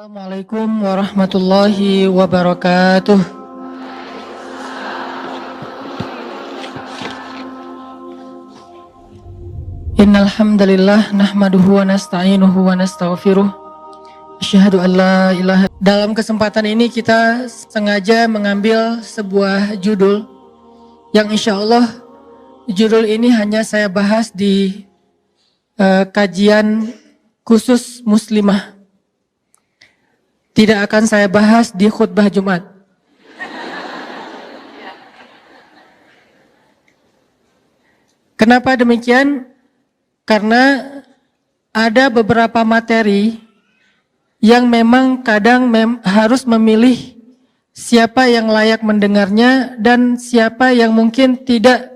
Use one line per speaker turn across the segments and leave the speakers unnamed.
Assalamualaikum warahmatullahi wabarakatuh. Innal hamdalillah nahmaduhu wa nasta'inuhu wa nastaghfiruh. Asyhadu an la ilaha. Dalam kesempatan ini kita sengaja mengambil sebuah judul yang insyaallah judul ini hanya saya bahas di kajian khusus muslimah. Tidak akan saya bahas di khutbah Jumat. Kenapa demikian? Karena ada beberapa materi yang memang kadang harus memilih siapa yang layak mendengarnya dan siapa yang mungkin tidak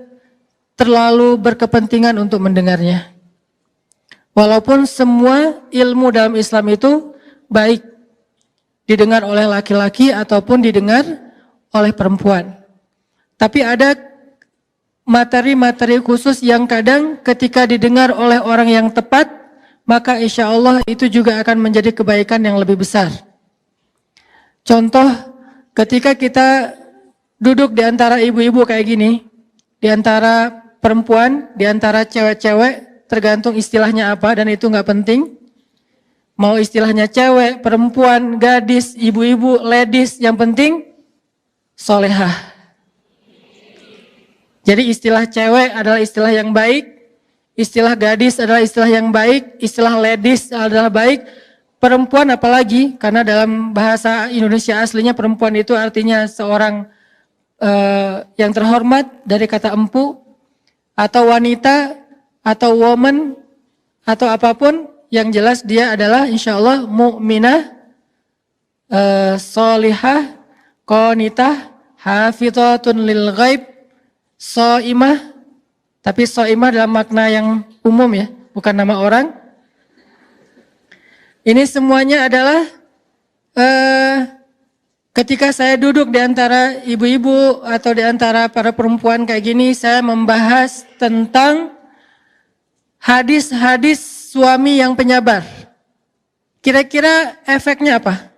terlalu berkepentingan untuk mendengarnya. Walaupun semua ilmu dalam Islam itu baik didengar oleh laki-laki ataupun didengar oleh perempuan. Tapi ada materi-materi khusus yang kadang ketika didengar oleh orang yang tepat, maka insya Allah itu juga akan menjadi kebaikan yang lebih besar. Contoh, ketika kita duduk di antara ibu-ibu kayak gini, di antara perempuan, di antara cewek-cewek, tergantung istilahnya apa dan itu nggak penting. Mau istilahnya cewek, perempuan, gadis, ibu-ibu, ladies, yang penting solehah. Jadi istilah cewek adalah istilah yang baik, istilah gadis adalah istilah yang baik, istilah ladies adalah baik, perempuan apalagi, karena dalam bahasa Indonesia aslinya perempuan itu artinya seorang yang terhormat dari kata empu, atau wanita, atau woman, atau apapun. Yang jelas dia adalah insya Allah mu'minah, solihah, qanitah, hafidhatun lil ghaib, so'imah. Tapi so'imah dalam makna yang umum ya, bukan nama orang. Ini semuanya adalah ketika saya duduk di antara ibu-ibu atau di antara para perempuan kayak gini, saya membahas tentang hadis-hadis suami yang penyabar. Kira-kira efeknya apa?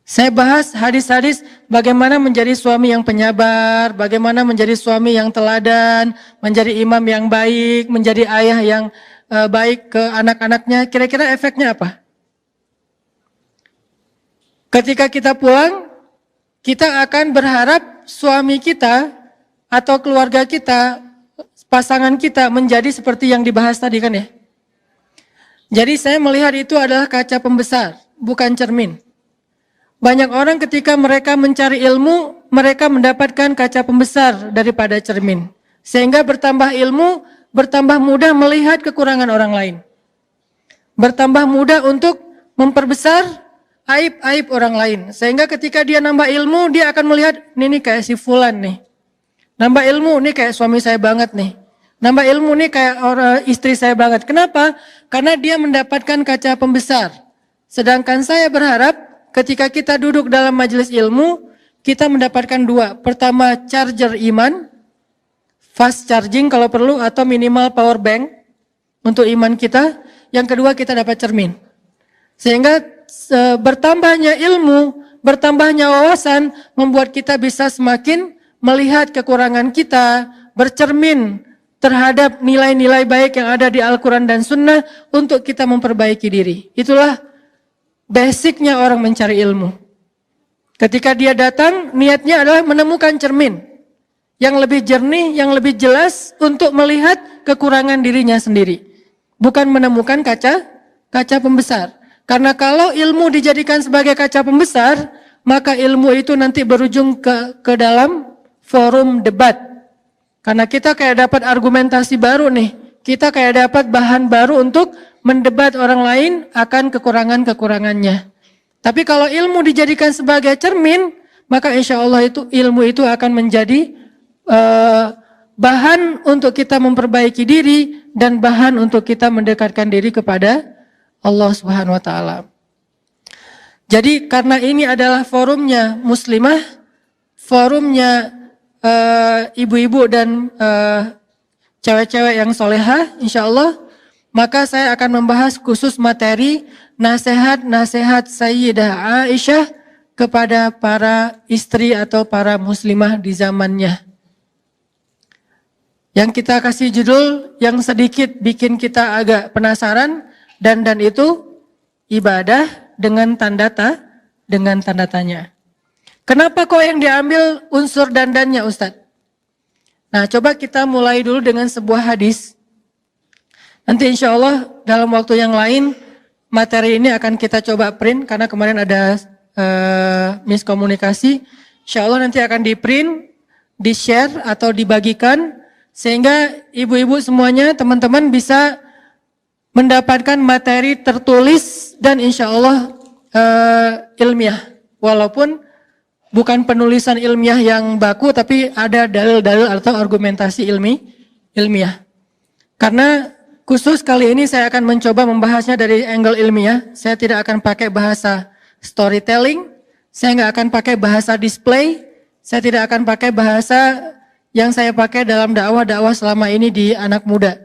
Saya bahas hadis-hadis bagaimana menjadi suami yang penyabar, bagaimana menjadi suami yang teladan, menjadi imam yang baik, menjadi ayah yang baik ke anak-anaknya. Kira-kira efeknya apa? Ketika kita pulang, kita akan berharap suami kita atau keluarga kita, pasangan kita menjadi seperti yang dibahas tadi kan ya. Jadi saya melihat itu adalah kaca pembesar, bukan cermin. Banyak orang ketika mereka mencari ilmu, mereka mendapatkan kaca pembesar daripada cermin. Sehingga bertambah ilmu, bertambah mudah melihat kekurangan orang lain. Bertambah mudah untuk memperbesar aib-aib orang lain. Sehingga ketika dia nambah ilmu, dia akan melihat, ini kayak si fulan nih. Nambah ilmu, ini kayak suami saya banget nih. Nambah ilmu nih kayak orang istri saya banget. Kenapa? Karena dia mendapatkan kaca pembesar. Sedangkan saya berharap ketika kita duduk dalam majelis ilmu, kita mendapatkan dua. Pertama, charger iman, fast charging kalau perlu, atau minimal power bank untuk iman kita. Yang kedua, kita dapat cermin. Sehingga bertambahnya ilmu, bertambahnya wawasan, membuat kita bisa semakin melihat kekurangan kita, bercermin terhadap nilai-nilai baik yang ada di Al-Quran dan Sunnah untuk kita memperbaiki diri. Itulah basicnya orang mencari ilmu. Ketika dia datang, niatnya adalah menemukan cermin yang lebih jernih, yang lebih jelas untuk melihat kekurangan dirinya sendiri. Bukan menemukan kaca pembesar. Karena kalau ilmu dijadikan sebagai kaca pembesar, maka ilmu itu nanti berujung ke dalam forum debat. Karena kita kayak dapat argumentasi baru nih. Kita kayak dapat bahan baru untuk mendebat orang lain akan kekurangan-kekurangannya. Tapi kalau ilmu dijadikan sebagai cermin, maka insya Allah itu ilmu itu akan menjadi bahan untuk kita memperbaiki diri dan bahan untuk kita mendekatkan diri kepada Allah Subhanahu wa taala. Jadi karena ini adalah forumnya muslimah, forumnya ibu-ibu dan cewek-cewek yang solehah, insya Allah maka saya akan membahas khusus materi nasihat-nasihat Sayyidah Aisyah kepada para istri atau para muslimah di zamannya. Yang kita kasih judul yang sedikit bikin kita agak penasaran, dandan itu ibadah dengan tanda tanya. Kenapa kok yang diambil unsur dandannya, Ustadz? Nah, coba kita mulai dulu dengan sebuah hadis. Nanti insya Allah dalam waktu yang lain materi ini akan kita coba print karena kemarin ada miskomunikasi. Insya Allah nanti akan di print, di share atau dibagikan sehingga ibu-ibu semuanya, teman-teman bisa mendapatkan materi tertulis dan insya Allah ilmiah. Walaupun bukan penulisan ilmiah yang baku tapi ada dalil-dalil atau argumentasi ilmiah. Karena khusus kali ini saya akan mencoba membahasnya dari angle ilmiah. Saya tidak akan pakai bahasa storytelling, saya nggak akan pakai bahasa display, saya tidak akan pakai bahasa yang saya pakai dalam dakwah-dakwah selama ini di anak muda.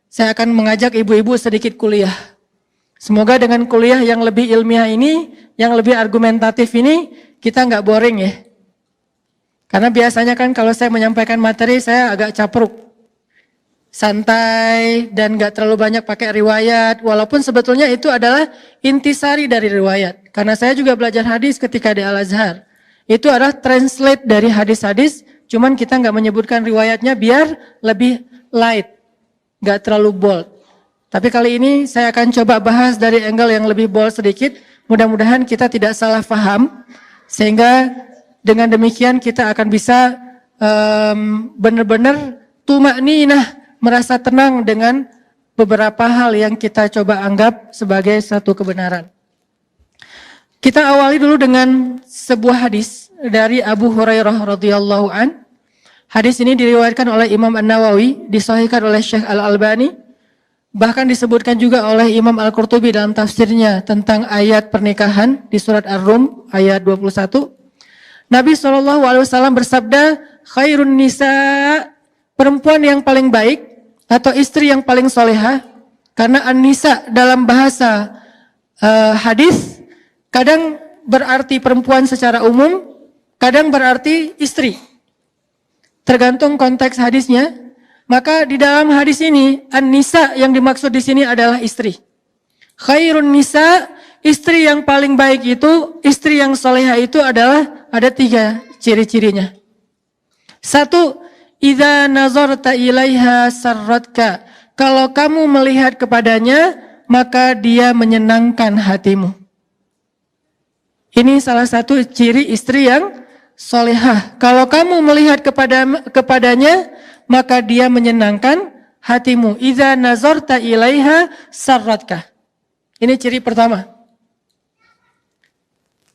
Saya akan mengajak ibu-ibu sedikit kuliah. Semoga dengan kuliah yang lebih ilmiah ini, yang lebih argumentatif ini, kita nggak boring ya. Karena biasanya kan kalau saya menyampaikan materi, saya agak capruk. Santai dan gak terlalu banyak pakai riwayat, walaupun sebetulnya itu adalah intisari dari riwayat. Karena saya juga belajar hadis ketika di Al-Azhar. Itu adalah translate dari hadis-hadis, cuman kita gak menyebutkan riwayatnya biar lebih light, gak terlalu bold. Tapi kali ini saya akan coba bahas dari angle yang lebih bold sedikit, mudah-mudahan kita tidak salah paham, sehingga dengan demikian kita akan bisa benar-benar tumakninah, merasa tenang dengan beberapa hal yang kita coba anggap sebagai satu kebenaran. Kita awali dulu dengan sebuah hadis dari Abu Hurairah radhiyallahu an. Hadis ini diriwayatkan oleh Imam An-Nawawi, disahihkan oleh Syekh Al-Albani, bahkan disebutkan juga oleh Imam Al-Qurtubi dalam tafsirnya tentang ayat pernikahan di surat Ar-Rum ayat 21. Nabi SAW bersabda, khairun nisa, perempuan yang paling baik atau istri yang paling solehah, karena an-nisa dalam bahasa hadis kadang berarti perempuan secara umum, kadang berarti istri. Tergantung konteks hadisnya. Maka di dalam hadis ini an-nisa yang dimaksud di sini adalah istri. Khairun nisa, istri yang paling baik itu, istri yang solehah itu adalah ada 3 ciri-cirinya. 1, idza nazarta ilaiha sarratka. Kalau kamu melihat kepadanya, maka dia menyenangkan hatimu. Ini salah satu ciri istri yang solehah. Kalau kamu melihat kepadanya, maka dia menyenangkan hatimu. Idza nazarta ilaiha sarratka. Ini ciri pertama.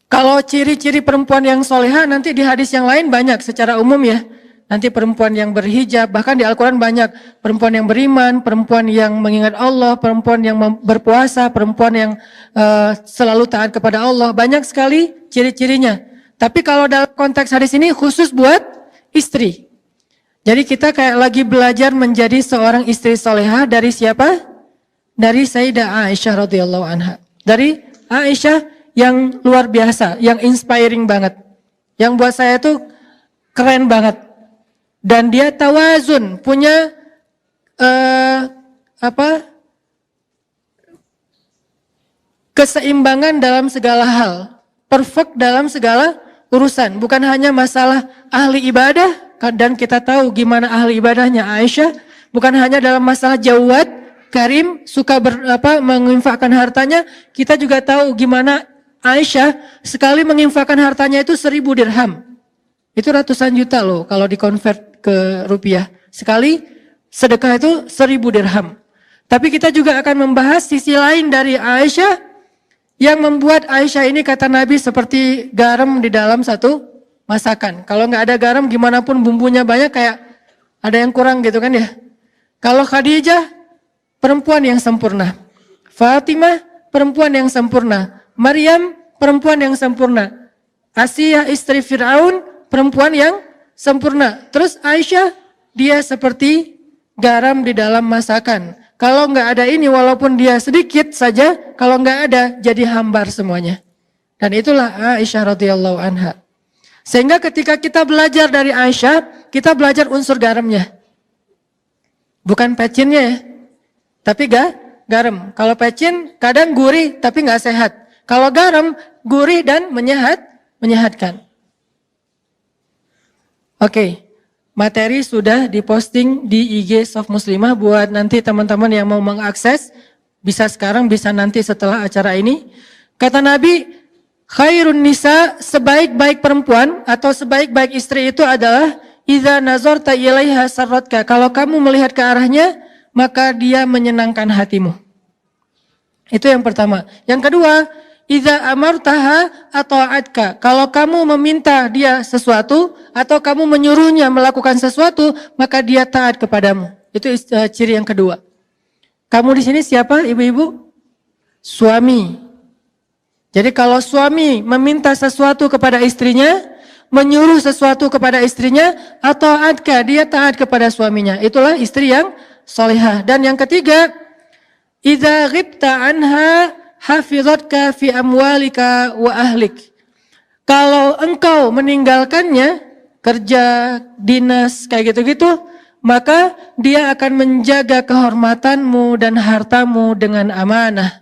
Kalau ciri-ciri perempuan yang solehah nanti di hadis yang lain banyak secara umum ya. Nanti perempuan yang berhijab, bahkan di Al-Quran banyak. Perempuan yang beriman, perempuan yang mengingat Allah, perempuan yang berpuasa, perempuan yang selalu taat kepada Allah. Banyak sekali ciri-cirinya. Tapi kalau dalam konteks hadis ini khusus buat istri. Jadi kita kayak lagi belajar menjadi seorang istri solehah dari siapa? Dari Sayyidah Aisyah radhiyallahu anha. Dari Aisyah yang luar biasa, yang inspiring banget. Yang buat saya tuh keren banget. Dan dia tawazun, punya keseimbangan dalam segala hal, perfect dalam segala urusan. Bukan hanya masalah ahli ibadah, dan kita tahu gimana ahli ibadahnya Aisyah, bukan hanya dalam masalah jawad, karim, suka menginfakkan hartanya, kita juga tahu gimana Aisyah sekali menginfakkan hartanya itu 1000 dirham. Itu ratusan juta loh kalau dikonvert ke rupiah. Sekali sedekah itu 1000 dirham. Tapi kita juga akan membahas sisi lain dari Aisyah yang membuat Aisyah ini kata Nabi seperti garam di dalam satu masakan. Kalau nggak ada garam gimana pun bumbunya banyak kayak ada yang kurang gitu kan ya. Kalau Khadijah perempuan yang sempurna. Fatimah perempuan yang sempurna. Maryam perempuan yang sempurna. Asiyah istri Fir'aun perempuan yang sempurna. Terus Aisyah, dia seperti garam di dalam masakan. Kalau nggak ada ini, walaupun dia sedikit saja, kalau nggak ada, jadi hambar semuanya. Dan itulah Aisyah radhiyallahu anha. Sehingga ketika kita belajar dari Aisyah, kita belajar unsur garamnya. Bukan pecinnya ya, tapi garam. Kalau pecin kadang gurih tapi nggak sehat. Kalau garam gurih dan menyehatkan. Oke, materi sudah diposting di IG Soft Muslimah buat nanti teman-teman yang mau mengakses. Bisa sekarang, bisa nanti setelah acara ini. Kata Nabi, khairun nisa, sebaik-baik perempuan atau sebaik-baik istri itu adalah idza nazarta ilaiha sarratka. Kalau kamu melihat ke arahnya, maka dia menyenangkan hatimu. Itu yang pertama. Yang kedua, idza amartaha ata'atka. Kalau kamu meminta dia sesuatu atau kamu menyuruhnya melakukan sesuatu, maka dia taat kepadamu. Itu ciri yang kedua. Kamu di sini siapa, ibu-ibu? Suami. Jadi kalau suami meminta sesuatu kepada istrinya, menyuruh sesuatu kepada istrinya, atau adka, dia taat kepada suaminya. Itulah istri yang solehah. Dan yang ketiga, idza ghibta anha hafizatka fi amwalika wa ahlik. Kalau engkau meninggalkannya, kerja, dinas, kayak gitu-gitu, maka dia akan menjaga kehormatanmu dan hartamu dengan amanah.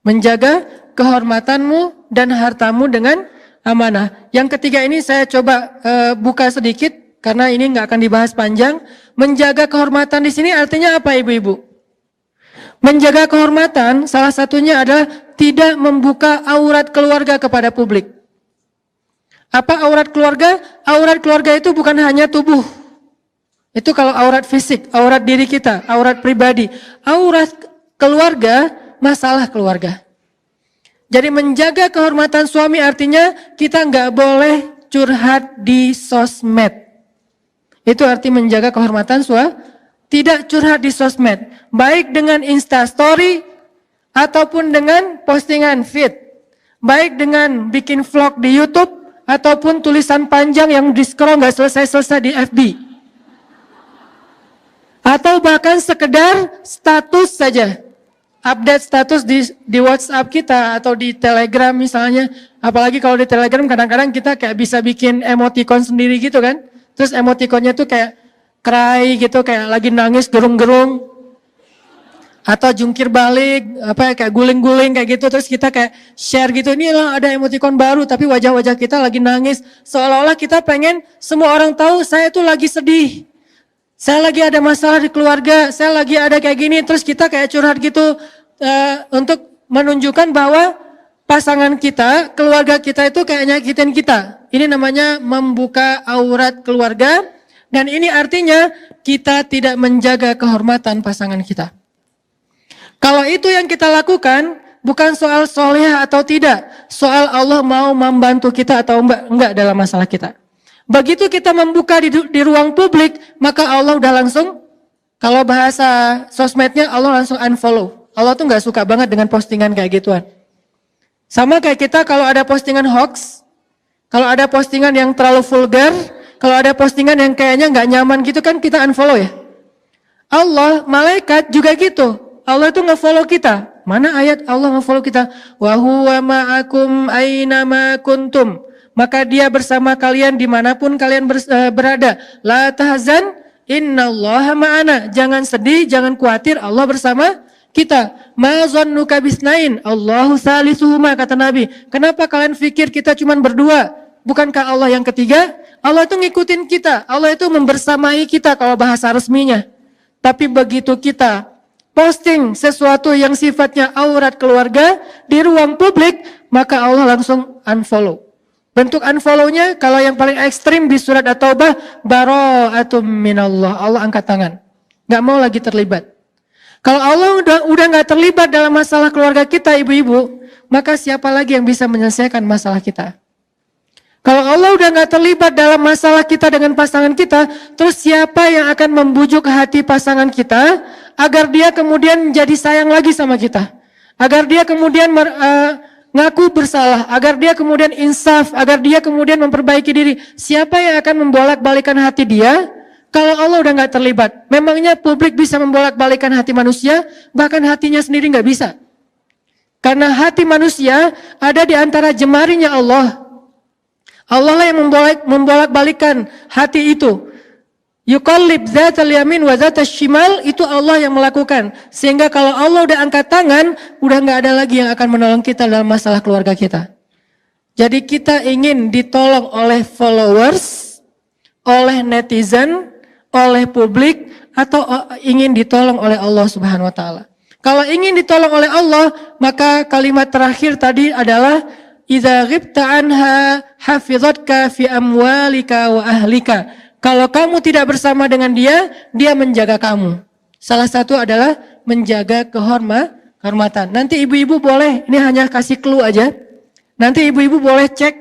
Menjaga kehormatanmu dan hartamu dengan amanah. Yang ketiga ini saya coba buka sedikit karena ini nggak akan dibahas panjang. Menjaga kehormatan di sini artinya apa, ibu-ibu? Menjaga kehormatan salah satunya adalah tidak membuka aurat keluarga kepada publik. Apa aurat keluarga? Aurat keluarga itu bukan hanya tubuh. Itu kalau aurat fisik, aurat diri kita, aurat pribadi. Aurat keluarga, masalah keluarga. Jadi menjaga kehormatan suami artinya kita nggak boleh curhat di sosmed. Itu arti menjaga kehormatan suami. Tidak curhat di sosmed, baik dengan Instastory ataupun dengan postingan feed, baik dengan bikin vlog di YouTube ataupun tulisan panjang yang di-scroll nggak selesai-selesai di FB, atau bahkan sekedar status saja, update status di WhatsApp kita atau di Telegram misalnya. Apalagi kalau di Telegram kadang-kadang kita kayak bisa bikin emoticon sendiri gitu kan, terus emoticonnya tuh kayak cry gitu, kayak lagi nangis gerung-gerung atau jungkir balik, kayak guling-guling kayak gitu, terus kita kayak share gitu, ini loh ada emoticon baru tapi wajah-wajah kita lagi nangis, seolah-olah kita pengen semua orang tahu saya tuh lagi sedih, saya lagi ada masalah di keluarga, saya lagi ada kayak gini, terus kita kayak curhat gitu untuk menunjukkan bahwa pasangan kita, keluarga kita itu kayak nyakitin kita. Ini namanya membuka aurat keluarga. Dan ini artinya kita tidak menjaga kehormatan pasangan kita. Kalau itu yang kita lakukan, bukan soal soleh atau tidak. Soal Allah mau membantu kita atau enggak dalam masalah kita. Begitu kita membuka di ruang publik, maka Allah udah langsung, kalau bahasa sosmednya Allah langsung unfollow. Allah tuh enggak suka banget dengan postingan kayak gituan. Sama kayak kita kalau ada postingan hoax, kalau ada postingan yang terlalu vulgar, kalau ada postingan yang kayaknya nggak nyaman gitu kan kita unfollow ya. Allah, malaikat juga gitu. Allah itu nge-follow kita. Mana ayat Allah nge-follow kita? Wa huwa ma'akum aina ma kuntum. Maka dia bersama kalian dimanapun kalian berada. La tahzan innallaha ma'ana. Jangan sedih, jangan khawatir, Allah bersama kita. Ma zannuka bisnain, Allahu salisuhuma, kata Nabi. Kenapa kalian pikir kita cuma berdua? Bukankah Allah yang ketiga? Allah itu ngikutin kita, Allah itu membersamai kita kalau bahasa resminya. Tapi begitu kita posting sesuatu yang sifatnya aurat keluarga di ruang publik, maka Allah langsung unfollow. Bentuk unfollow-nya kalau yang paling ekstrim di surat At-Taubah, bara'atum minallah, Allah angkat tangan. Gak mau lagi terlibat. Kalau Allah udah gak terlibat dalam masalah keluarga kita, ibu-ibu, maka siapa lagi yang bisa menyelesaikan masalah kita? Kalau Allah udah gak terlibat dalam masalah kita dengan pasangan kita, terus siapa yang akan membujuk hati pasangan kita agar dia kemudian jadi sayang lagi sama kita? Agar dia kemudian ngaku bersalah, agar dia kemudian insaf, agar dia kemudian memperbaiki diri. Siapa yang akan membolak-balikan hati dia Kalau Allah udah nggak terlibat, memangnya publik bisa membolak-balikan hati manusia, bahkan hatinya sendiri nggak bisa. Karena hati manusia ada di antara jemarinya Allah. Allah lah yang membolak-balikan hati itu. Yuqallib dzatal yamin wa dzatal shimal, itu Allah yang melakukan. Sehingga kalau Allah udah angkat tangan, udah nggak ada lagi yang akan menolong kita dalam masalah keluarga kita. Jadi kita ingin ditolong oleh followers, oleh netizen, oleh publik, atau ingin ditolong oleh Allah Subhanahu wa taala. Kalau ingin ditolong oleh Allah, maka kalimat terakhir tadi adalah idza ghibta anha hafizatka fi amwalika wa ahlika. Kalau kamu tidak bersama dengan dia, dia menjaga kamu. Salah satu adalah menjaga kehormatan. Nanti ibu-ibu boleh, ini hanya kasih clue aja. Nanti ibu-ibu boleh cek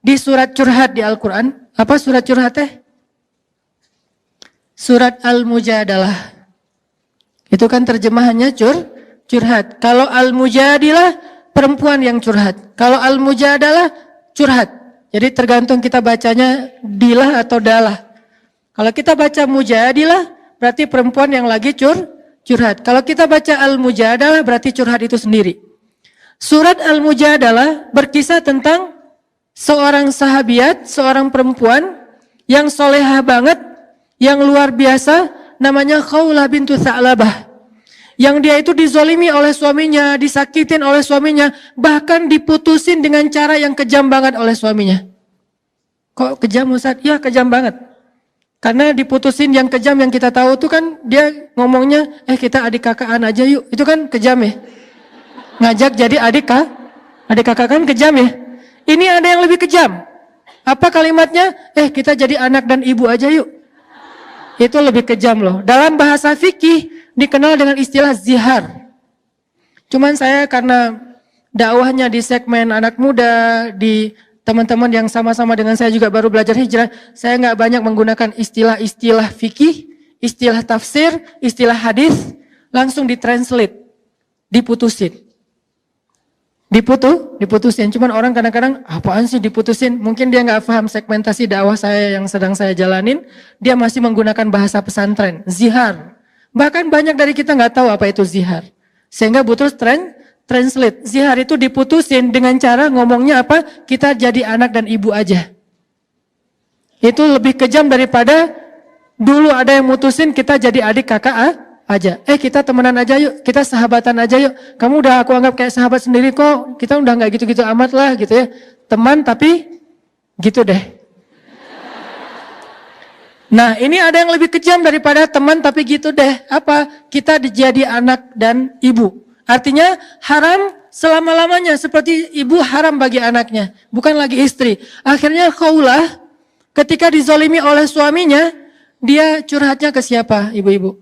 di surat curhat di Al-Qur'an. Apa surat curhat teh? Surat Al-Mujadalah. Itu kan terjemahannya curhat. Kalau Al-Mujadilah, perempuan yang curhat. Kalau Al-Mujadalah, curhat. Jadi tergantung kita bacanya dilah atau dalah. Kalau kita baca Mujadilah, berarti perempuan yang lagi curhat. Kalau kita baca Al-Mujadalah, berarti curhat itu sendiri. Surat Al-Mujadalah berkisah tentang seorang sahabiat, seorang perempuan yang solehah banget, yang luar biasa, namanya Khawlah bintu Tha'labah. Yang dia itu dizolimi oleh suaminya, disakitin oleh suaminya, bahkan diputusin dengan cara yang kejam banget oleh suaminya. Kok kejam Ustaz? Ya kejam banget. Karena diputusin yang kejam yang kita tahu itu kan dia ngomongnya, kita adik kakaan aja yuk. Itu kan kejam ya. Ngajak jadi adik kakak kan kejam ya. Ini ada yang lebih kejam. Apa kalimatnya? Kita jadi anak dan ibu aja yuk. Itu lebih kejam loh. Dalam bahasa fikih dikenal dengan istilah zihar. Cuman saya karena dakwahnya di segmen anak muda, di teman-teman yang sama-sama dengan saya juga baru belajar hijrah, saya nggak banyak menggunakan istilah-istilah fikih, istilah tafsir, istilah hadis, langsung ditranslate, diputusin. Diputusin. Cuman orang kadang-kadang apaan sih diputusin? Mungkin dia nggak paham segmentasi dakwah saya yang sedang saya jalanin. Dia masih menggunakan bahasa pesantren, zihar. Bahkan banyak dari kita nggak tahu apa itu zihar. Sehingga butuh translate. Zihar itu diputusin dengan cara ngomongnya apa? Kita jadi anak dan ibu aja. Itu lebih kejam daripada dulu ada yang mutusin kita jadi adik kakak aja. Kita temenan aja yuk, kita sahabatan aja yuk. Kamu udah aku anggap kayak sahabat sendiri kok. Kita udah nggak gitu-gitu amat lah gitu ya. Teman tapi gitu deh. Nah ini ada yang lebih kejam daripada teman tapi gitu deh. Apa? Kita jadi anak dan ibu. Artinya haram selama-lamanya. Seperti ibu haram bagi anaknya. Bukan lagi istri. Akhirnya Khawlah ketika dizolimi oleh suaminya, dia curhatnya ke siapa ibu-ibu?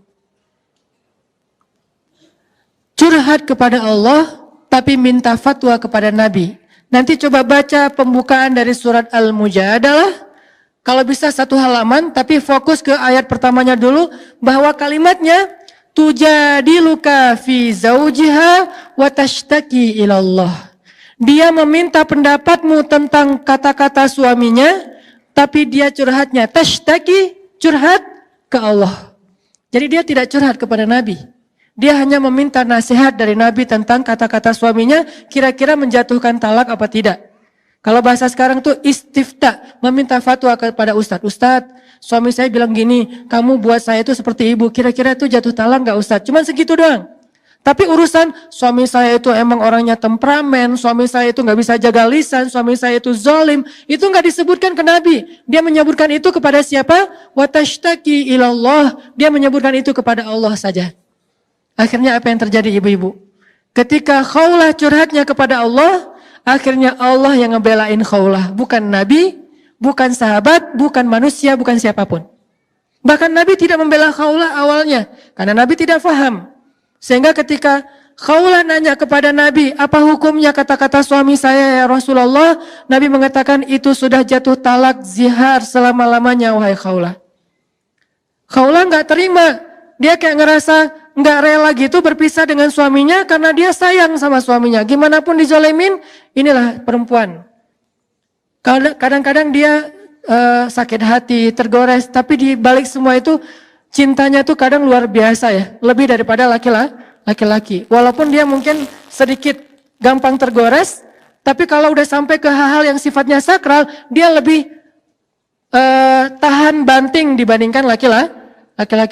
Curhat kepada Allah, tapi minta fatwa kepada Nabi. Nanti coba baca pembukaan dari surat Al-Mujadalah. Kalau bisa satu halaman, tapi fokus ke ayat pertamanya dulu, bahwa kalimatnya, tujadiluka fi zawjiha wa tashtaki ilallah. Dia meminta pendapatmu tentang kata-kata suaminya, tapi dia curhatnya, tashtaki, curhat ke Allah. Jadi dia tidak curhat kepada Nabi. Dia hanya meminta nasihat dari Nabi tentang kata-kata suaminya, kira-kira menjatuhkan talak apa tidak. Kalau bahasa sekarang tuh istifta, meminta fatwa kepada Ustadz. Ustadz, suami saya bilang gini, kamu buat saya itu seperti ibu, kira-kira itu jatuh talak gak Ustadz? Cuman segitu doang. Tapi urusan suami saya itu emang orangnya temperamen, suami saya itu gak bisa jaga lisan, suami saya itu zalim, itu gak disebutkan ke Nabi. Dia menyebutkan itu kepada siapa? Wa tashtaki ilallah. Dia menyebutkan itu kepada Allah saja. Akhirnya apa yang terjadi ibu-ibu? Ketika Khawlah curhatnya kepada Allah, akhirnya Allah yang ngebelain Khawlah. Bukan Nabi, bukan sahabat, bukan manusia, bukan siapapun. Bahkan Nabi tidak membela Khawlah awalnya, karena Nabi tidak faham. Sehingga ketika Khawlah nanya kepada Nabi, apa hukumnya kata-kata suami saya ya Rasulullah? Nabi mengatakan itu sudah jatuh talak zihar selama-lamanya wahai Khawlah. Khawlah gak terima, dia kayak ngerasa nggak rela gitu berpisah dengan suaminya karena dia sayang sama suaminya. Gimana pun dizolemin, inilah perempuan. Kadang-kadang dia sakit hati, tergores, tapi di balik semua itu cintanya tuh kadang luar biasa ya, lebih daripada laki-laki. Walaupun dia mungkin sedikit gampang tergores, tapi kalau udah sampai ke hal-hal yang sifatnya sakral, dia lebih tahan banting dibandingkan laki-laki.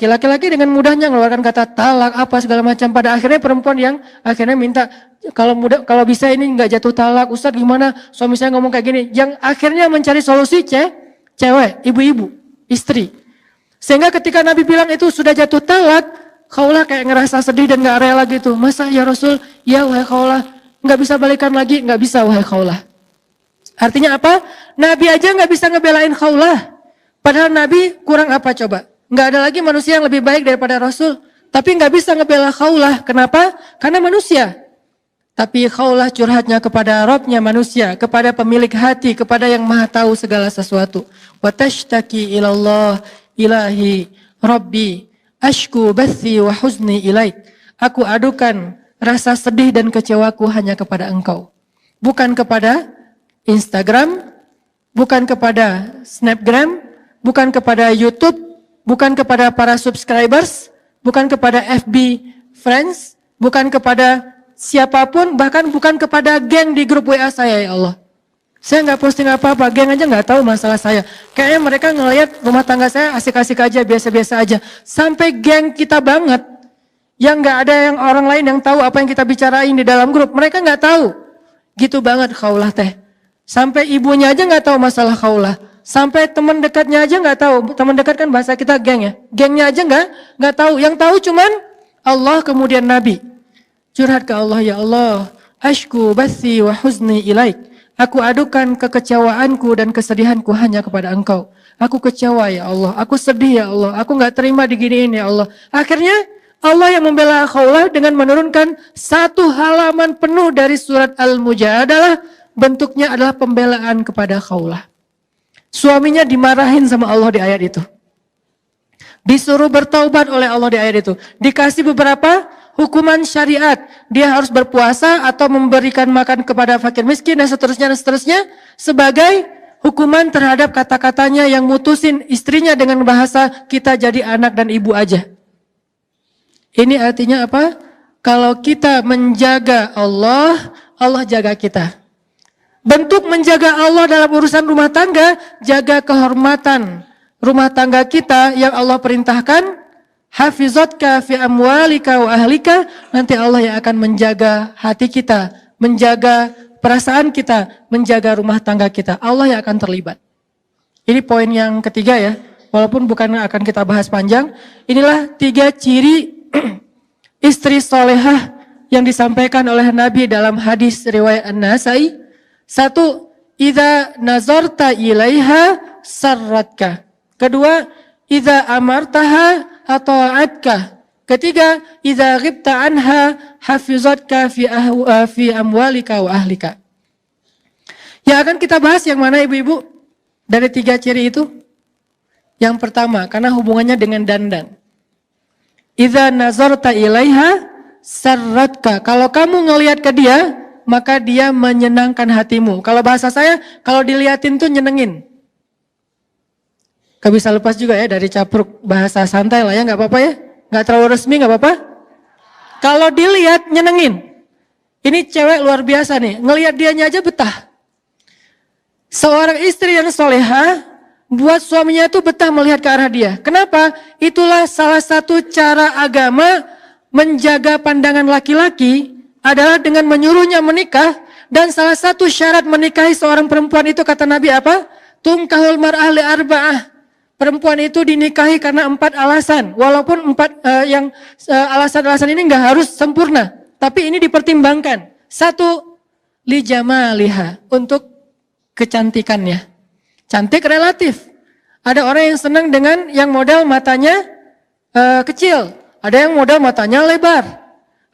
Laki-laki dengan mudahnya mengeluarkan kata talak apa segala macam. Pada akhirnya perempuan yang akhirnya minta kalau bisa ini nggak jatuh talak, Ustadz gimana? Suami saya ngomong kayak gini. Yang akhirnya mencari solusi cewek, ibu-ibu, istri. Sehingga ketika Nabi bilang itu sudah jatuh talak, Khawlah kayak ngerasa sedih dan nggak rela gitu. Masa ya Rasul? Ya wahai Khawlah, nggak bisa balikan lagi? Nggak bisa wahai Khawlah. Artinya apa? Nabi aja nggak bisa ngebelain Khawlah. Padahal Nabi kurang apa coba? Nggak ada lagi manusia yang lebih baik daripada Rasul. Tapi nggak bisa ngebela Khawlah. Kenapa? Karena manusia. Tapi Khawlah curhatnya kepada Robnya manusia, kepada pemilik hati, kepada yang maha tahu segala sesuatu. Wa tashtaki ilallah ilahi Rabbi ashku bathi wa huzni ilaik. Aku adukan rasa sedih dan kecewaku hanya kepada engkau. Bukan kepada Instagram, bukan kepada Snapgram, bukan kepada YouTube, bukan kepada para subscribers, bukan kepada FB friends, bukan kepada siapapun, bahkan bukan kepada geng di grup WA saya ya Allah. Saya nggak posting apa-apa, geng aja nggak tahu masalah saya. Kayaknya mereka ngelihat rumah tangga saya asik-asik aja, biasa-biasa aja. Sampai geng kita banget, yang nggak ada yang orang lain yang tahu apa yang kita bicarain di dalam grup. Mereka nggak tahu. Gitu banget Khawlah teh. Sampai ibunya aja nggak tahu masalah Khawlah. Sampai teman dekatnya aja nggak tahu. Teman dekat kan bahasa kita geng ya. Gengnya aja nggak tahu. Yang tahu cuman Allah kemudian Nabi. Curhat ke Allah, ya Allah, ashku bathi wa huzni ilaik. Aku adukan kekecewaanku dan kesedihanku hanya kepada Engkau. Aku kecewa ya Allah. Aku sedih ya Allah. Aku nggak terima diginiin ya Allah. Akhirnya Allah yang membela Khawlah dengan menurunkan satu halaman penuh dari surat Al-Mujadalah. Bentuknya adalah pembelaan kepada Khawlah. Suaminya dimarahin sama Allah di ayat itu. Disuruh bertaubat oleh Allah di ayat itu. Dikasih beberapa hukuman syariat. Dia harus berpuasa atau memberikan makan kepada fakir miskin dan seterusnya. Sebagai hukuman terhadap kata-katanya yang mutusin istrinya dengan bahasa kita jadi anak dan ibu aja. Ini artinya apa? Kalau kita menjaga Allah, Allah jaga kita. Bentuk menjaga Allah dalam urusan rumah tangga, jaga kehormatan rumah tangga kita yang Allah perintahkan. Hafizatka fi amwalika wa ahlika. Nanti Allah yang akan menjaga hati kita, menjaga perasaan kita, menjaga rumah tangga kita. Allah yang akan terlibat. Ini poin yang ketiga ya. Walaupun bukan akan kita bahas panjang. Inilah 3 ciri istri solehah yang disampaikan oleh Nabi dalam hadis riwayat An-Nasai. 1, idza nazarta ilaiha sarratka. 2, idza amartaha ata'atka. 3, idza ghibta anha hafizatka fi amwalika wa ahlika. Yang akan kita bahas yang mana ibu-ibu? Dari 3 ciri itu. Yang pertama, karena hubungannya dengan dandan. Idza nazarta ilaiha sarratka. Kalau kamu ngelihat ke dia, maka dia menyenangkan hatimu. Kalau bahasa saya, kalau diliatin tuh nyenengin. Gak bisa lepas juga ya dari capruk bahasa santai lah ya, gak apa-apa ya. Gak terlalu resmi gak apa-apa. Kalau dilihat nyenengin. Ini cewek luar biasa nih, ngelihat dianya aja betah. Seorang istri yang soleha, buat suaminya tuh betah melihat ke arah dia. Kenapa? Itulah salah satu cara agama menjaga pandangan laki-laki adalah dengan menyuruhnya menikah. Dan salah satu syarat menikahi seorang perempuan itu kata Nabi apa? Tunkahul mar'ah li arba'ah. Perempuan itu dinikahi karena 4 alasan. Walaupun 4 alasan-alasan ini enggak harus sempurna. Tapi ini dipertimbangkan. 1, li jamaliha, untuk kecantikannya. Cantik relatif. Ada orang yang senang dengan yang model matanya kecil. Ada yang model matanya lebar.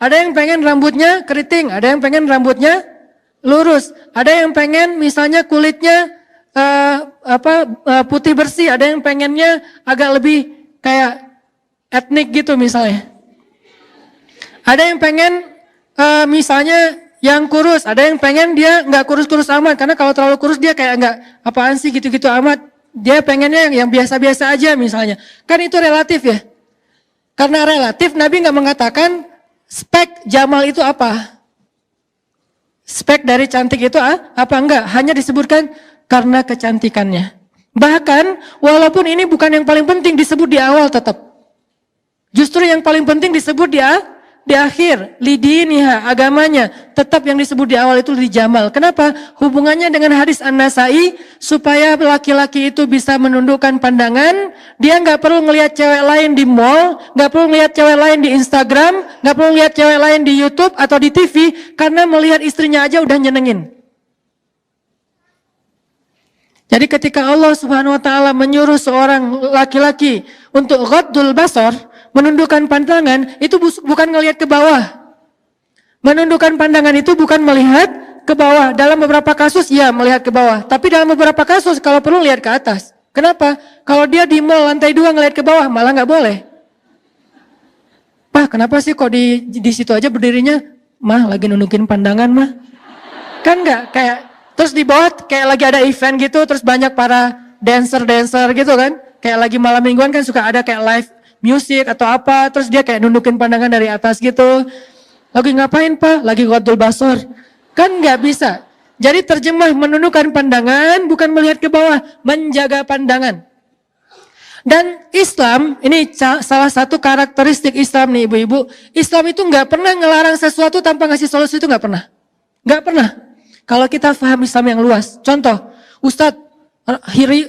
Ada yang pengen rambutnya keriting. Ada yang pengen rambutnya lurus. Ada yang pengen misalnya kulitnya putih bersih. Ada yang pengennya agak lebih kayak etnik gitu misalnya. Ada yang pengen misalnya yang kurus. Ada yang pengen dia nggak kurus-kurus amat. Karena kalau terlalu kurus dia kayak nggak apaan sih gitu-gitu amat. dia pengennya yang biasa-biasa aja misalnya. Kan itu relatif ya. Karena relatif, Nabi nggak mengatakan spek Jamal itu apa. Spek dari cantik itu apa enggak. Hanya disebutkan karena kecantikannya. Bahkan walaupun ini bukan yang paling penting disebut di awal tetap. Justru yang paling penting disebut di akhir, lidiniha, agamanya. Tetap yang disebut di awal itu di Jamal. Kenapa? Hubungannya dengan hadis An-Nasai, supaya laki-laki itu bisa menundukkan pandangan. Dia nggak perlu ngelihat cewek lain di mall, nggak perlu ngelihat cewek lain di Instagram, nggak perlu ngelihat cewek lain di YouTube atau di TV, karena melihat istrinya aja udah nyenengin. Jadi ketika Allah Subhanahu wa taala menyuruh seorang laki-laki untuk ghaddul basar, menundukkan pandangan, itu bukan ngelihat ke bawah. Menundukkan pandangan itu bukan melihat ke bawah. Dalam beberapa kasus ya melihat ke bawah, tapi dalam beberapa kasus kalau perlu lihat ke atas. Kenapa? Kalau dia di mall lantai 2 ngelihat ke bawah malah nggak boleh. Pak, kenapa sih kok di situ aja berdirinya? Mah lagi nundukin pandangan mah. Kan nggak kayak terus di bawah kayak lagi ada event gitu, terus banyak para dancer gitu kan. Kayak lagi malam mingguan kan suka ada kayak live music atau apa, terus dia kayak nundukin pandangan dari atas gitu. Lagi ngapain Pak? Lagi ghaddul basar. Kan nggak bisa. Jadi terjemah menundukkan pandangan bukan melihat ke bawah, menjaga pandangan. Dan Islam, ini salah satu karakteristik Islam nih ibu-ibu. Islam itu nggak pernah ngelarang sesuatu tanpa ngasih solusi, itu nggak pernah. Nggak pernah. Kalau kita paham Islam yang luas. Contoh, Ustadz,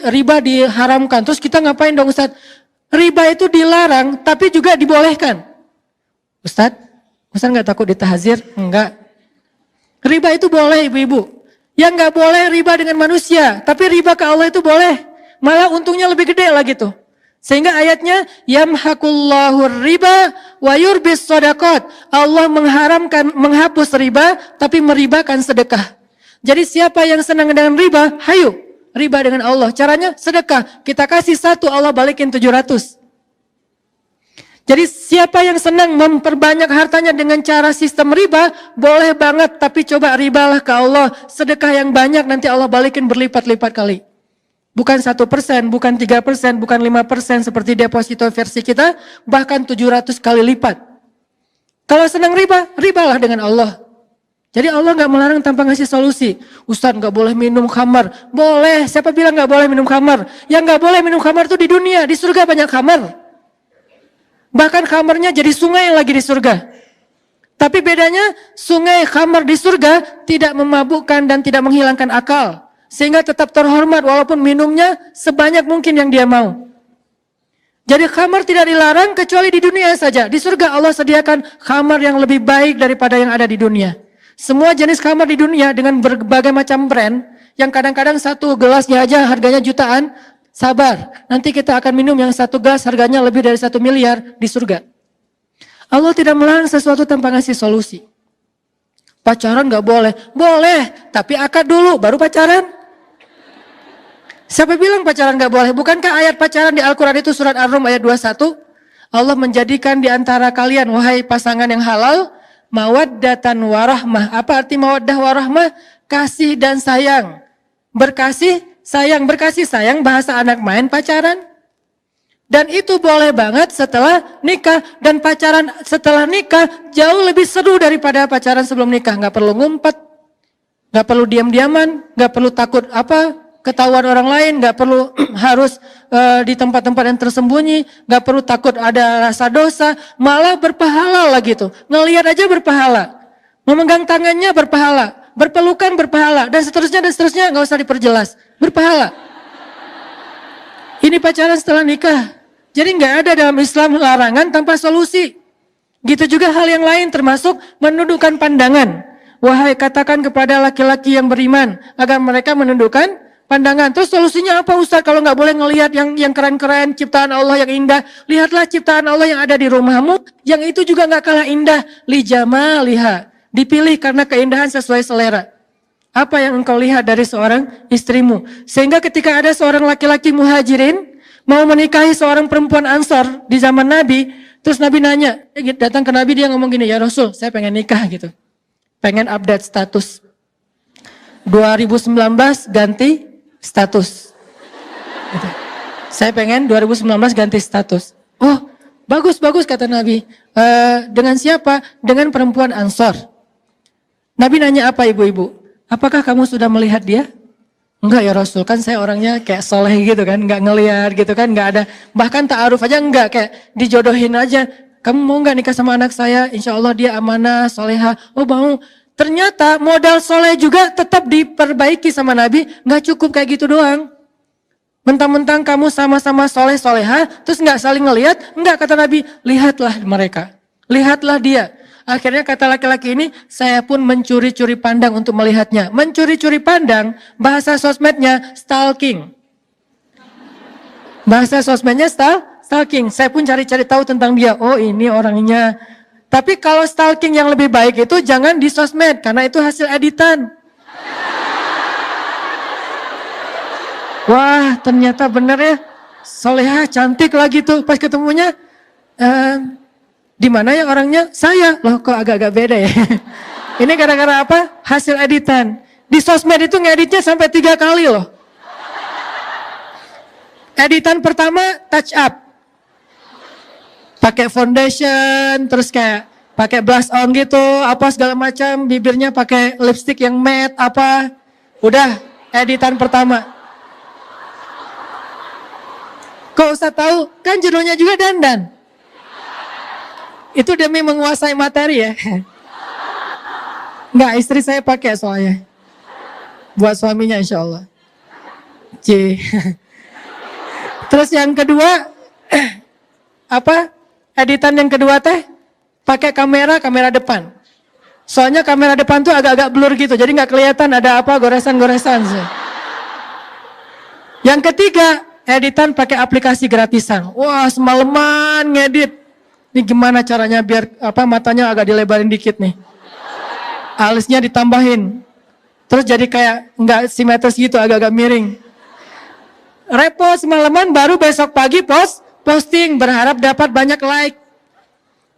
riba diharamkan. Terus kita ngapain dong Ustadz? Riba itu dilarang, tapi juga dibolehkan. Ustadz nggak takut ditahzir? Enggak. Riba itu boleh ibu-ibu. Yang nggak boleh riba dengan manusia, tapi riba ke Allah itu boleh. Malah untungnya lebih gede lah gitu. Sehingga ayatnya, yamhaqullahu riba wa yurbis shadaqat. Allah menghapus riba, tapi meribakan sedekah. Jadi siapa yang senang dengan riba, hayu. Riba dengan Allah. Caranya sedekah. Kita kasih 1, Allah balikin 700. Jadi siapa yang senang memperbanyak hartanya dengan cara sistem riba, boleh banget. Tapi coba ribalah ke Allah. Sedekah yang banyak nanti Allah balikin berlipat-lipat kali. Bukan 1%, bukan 3%, bukan 5% seperti deposito versi kita. Bahkan 700 kali lipat. Kalau senang riba, ribalah dengan Allah. Jadi Allah nggak melarang tanpa ngasih solusi. Ustadz nggak boleh minum khamar. Boleh. Siapa bilang nggak boleh minum khamar? Yang nggak boleh minum khamar itu di dunia. Di surga banyak khamar. Bahkan khamarnya jadi sungai lagi di surga. Tapi bedanya sungai khamar di surga tidak memabukkan dan tidak menghilangkan akal. Sehingga tetap terhormat walaupun minumnya sebanyak mungkin yang dia mau. Jadi khamar tidak dilarang kecuali di dunia saja. Di surga Allah sediakan khamar yang lebih baik daripada yang ada di dunia. Semua jenis khamar di dunia dengan berbagai macam brand, yang kadang-kadang 1 gelasnya aja harganya jutaan, sabar. Nanti kita akan minum yang 1 gelas harganya lebih dari 1 miliar di surga. Allah tidak melarang sesuatu tanpa ngasih solusi. Pacaran gak boleh? Boleh, tapi akad dulu, baru pacaran. Siapa bilang pacaran gak boleh? Bukankah ayat pacaran di Al-Quran itu surat Ar-Rum ayat 21? Allah menjadikan di antara kalian, wahai pasangan yang halal, mawaddatan warahmah. Apa arti mawaddah warahmah? Kasih dan sayang. Berkasih sayang bahasa anak main pacaran. Dan itu boleh banget setelah nikah. Dan pacaran setelah nikah jauh lebih seru daripada pacaran sebelum nikah. Gak perlu ngumpet, gak perlu diam-diaman, gak perlu takut ketahuan orang lain, gak perlu harus di tempat-tempat yang tersembunyi, gak perlu takut ada rasa dosa, malah berpahala lah gitu. Ngelihat aja berpahala, memegang tangannya berpahala, berpelukan berpahala, dan seterusnya gak usah diperjelas, berpahala. Ini pacaran setelah nikah. Jadi gak ada dalam Islam larangan tanpa solusi. Gitu juga hal yang lain termasuk menundukkan pandangan. Wahai katakan kepada laki-laki yang beriman agar mereka menundukkan pandangan. Terus solusinya apa Ustaz? Kalau nggak boleh ngelihat yang keren-keren, ciptaan Allah yang indah, lihatlah ciptaan Allah yang ada di rumahmu, yang itu juga nggak kalah indah. Li jamaliha, dipilih karena keindahan sesuai selera. Apa yang engkau lihat dari seorang istrimu? Sehingga ketika ada seorang laki-laki muhajirin mau menikahi seorang perempuan Ansar di zaman Nabi, terus Nabi nanya, datang ke Nabi, dia ngomong gini, ya Rasul, saya pengen nikah gitu, pengen update status. 2019 ganti status. Gitu. Saya pengen 2019 ganti status. Oh, bagus kata Nabi. Dengan siapa? Dengan perempuan Ansor. Nabi nanya apa ibu-ibu? Apakah kamu sudah melihat dia? Enggak ya Rasul, kan saya orangnya kayak soleh gitu kan, enggak ngelihat gitu kan, enggak ada. Bahkan ta'aruf aja enggak, kayak dijodohin aja. Kamu mau enggak nikah sama anak saya? Insya Allah dia amanah, soleha. Oh mau. Ternyata modal soleh juga tetap diperbaiki sama Nabi, enggak cukup kayak gitu doang. Mentang-mentang kamu sama-sama soleh soleha, terus enggak saling ngelihat, enggak kata Nabi, lihatlah mereka, lihatlah dia. Akhirnya kata laki-laki ini, saya pun mencuri-curi pandang untuk melihatnya. Mencuri-curi pandang, bahasa sosmednya stalking. Bahasa sosmednya stalking. Saya pun cari-cari tahu tentang dia. Oh ini orangnya. Tapi kalau stalking yang lebih baik itu jangan di sosmed, karena itu hasil editan. Wah ternyata benar ya, soleha cantik lagi tuh pas ketemunya. Di mana ya orangnya? Saya. Loh kok agak-agak beda ya. Ini gara-gara apa? Hasil editan. Di sosmed itu ngeditnya sampai 3 kali loh. Editan pertama touch up. Pakai foundation, terus kayak pakai blush on gitu, apa segala macam, bibirnya pakai lipstick yang matte apa. Udah, editan pertama. Kok usah tahu? Kan judulnya juga dandan. Itu demi menguasai materi ya. Enggak, istri saya pakai soalnya. Buat suaminya insya Allah. Terus yang kedua, apa? Editan yang kedua teh, pakai kamera depan. Soalnya kamera depan tuh agak-agak blur gitu, jadi nggak kelihatan ada apa goresan-goresan. Yang ketiga, editan pakai aplikasi gratisan. Wah, semalaman ngedit. Ini gimana caranya biar apa matanya agak dilebarin dikit nih. Alisnya ditambahin. Terus jadi kayak nggak simetris gitu, agak-agak miring. Repot semalaman baru besok pagi posting berharap dapat banyak like.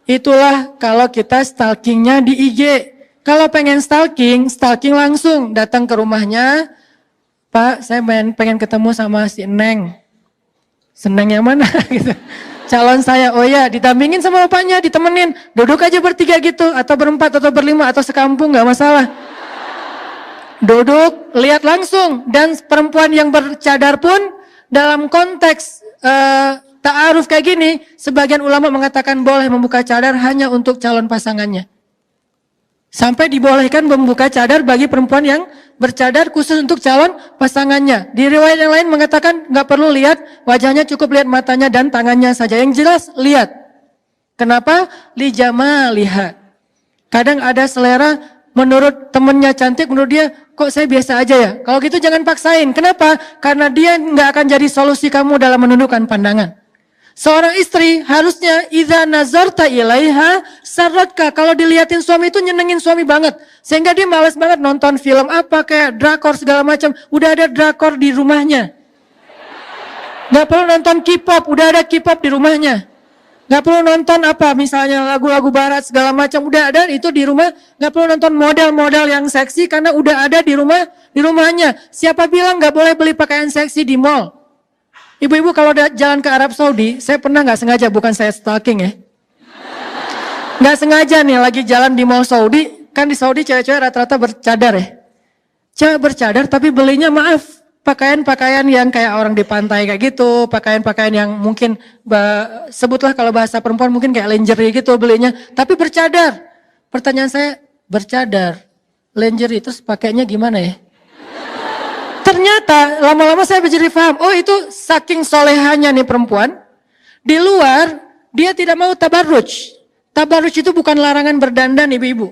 Itulah kalau kita stalkingnya di IG. Kalau pengen stalking langsung datang ke rumahnya. Pak, saya pengen ketemu sama si Neng. Seneng yang mana gitu. Calon saya, oh ya ditampingin sama bapaknya, ditemenin. Duduk aja bertiga gitu, atau berempat, atau berlima, atau sekampung, gak masalah. Duduk, lihat langsung. Dan perempuan yang bercadar pun dalam konteks ta'aruf kayak gini, sebagian ulama mengatakan boleh membuka cadar hanya untuk calon pasangannya. Sampai dibolehkan membuka cadar bagi perempuan yang bercadar khusus untuk calon pasangannya. Di riwayat yang lain mengatakan nggak perlu lihat wajahnya, cukup lihat matanya dan tangannya saja. Yang jelas lihat. Kenapa? Lihat. Kadang ada selera menurut temennya cantik, menurut dia kok saya biasa aja ya. Kalau gitu jangan paksain. Kenapa? Karena dia nggak akan jadi solusi kamu dalam menundukkan pandangan. Seorang istri harusnya idza nazarta ilaiha saratka. Kalau dilihatin suami itu nyenengin suami banget. Sehingga dia malas banget nonton film apa kayak drakor segala macam. Udah ada drakor di rumahnya. Gak perlu nonton K-pop, udah ada K-pop di rumahnya. Gak perlu nonton apa misalnya lagu-lagu barat segala macam, udah ada itu di rumah. Gak perlu nonton model-model yang seksi karena udah ada di rumahnya. Siapa bilang gak boleh beli pakaian seksi di mall? Ibu-ibu kalau jalan ke Arab Saudi, saya pernah nggak sengaja, bukan saya stalking ya. Nggak sengaja nih lagi jalan di mall Saudi, kan di Saudi cewek-cewek rata-rata bercadar ya. Cewek bercadar tapi belinya maaf, pakaian-pakaian yang kayak orang di pantai kayak gitu, pakaian-pakaian yang mungkin, sebutlah kalau bahasa perempuan mungkin kayak lingerie gitu belinya, tapi bercadar. Pertanyaan saya, bercadar, lingerie, terus pakainya gimana ya? Ternyata lama-lama saya menjadi paham, oh itu saking solehanya nih perempuan, di luar dia tidak mau tabarruj. Tabarruj itu bukan larangan berdandan ibu-ibu.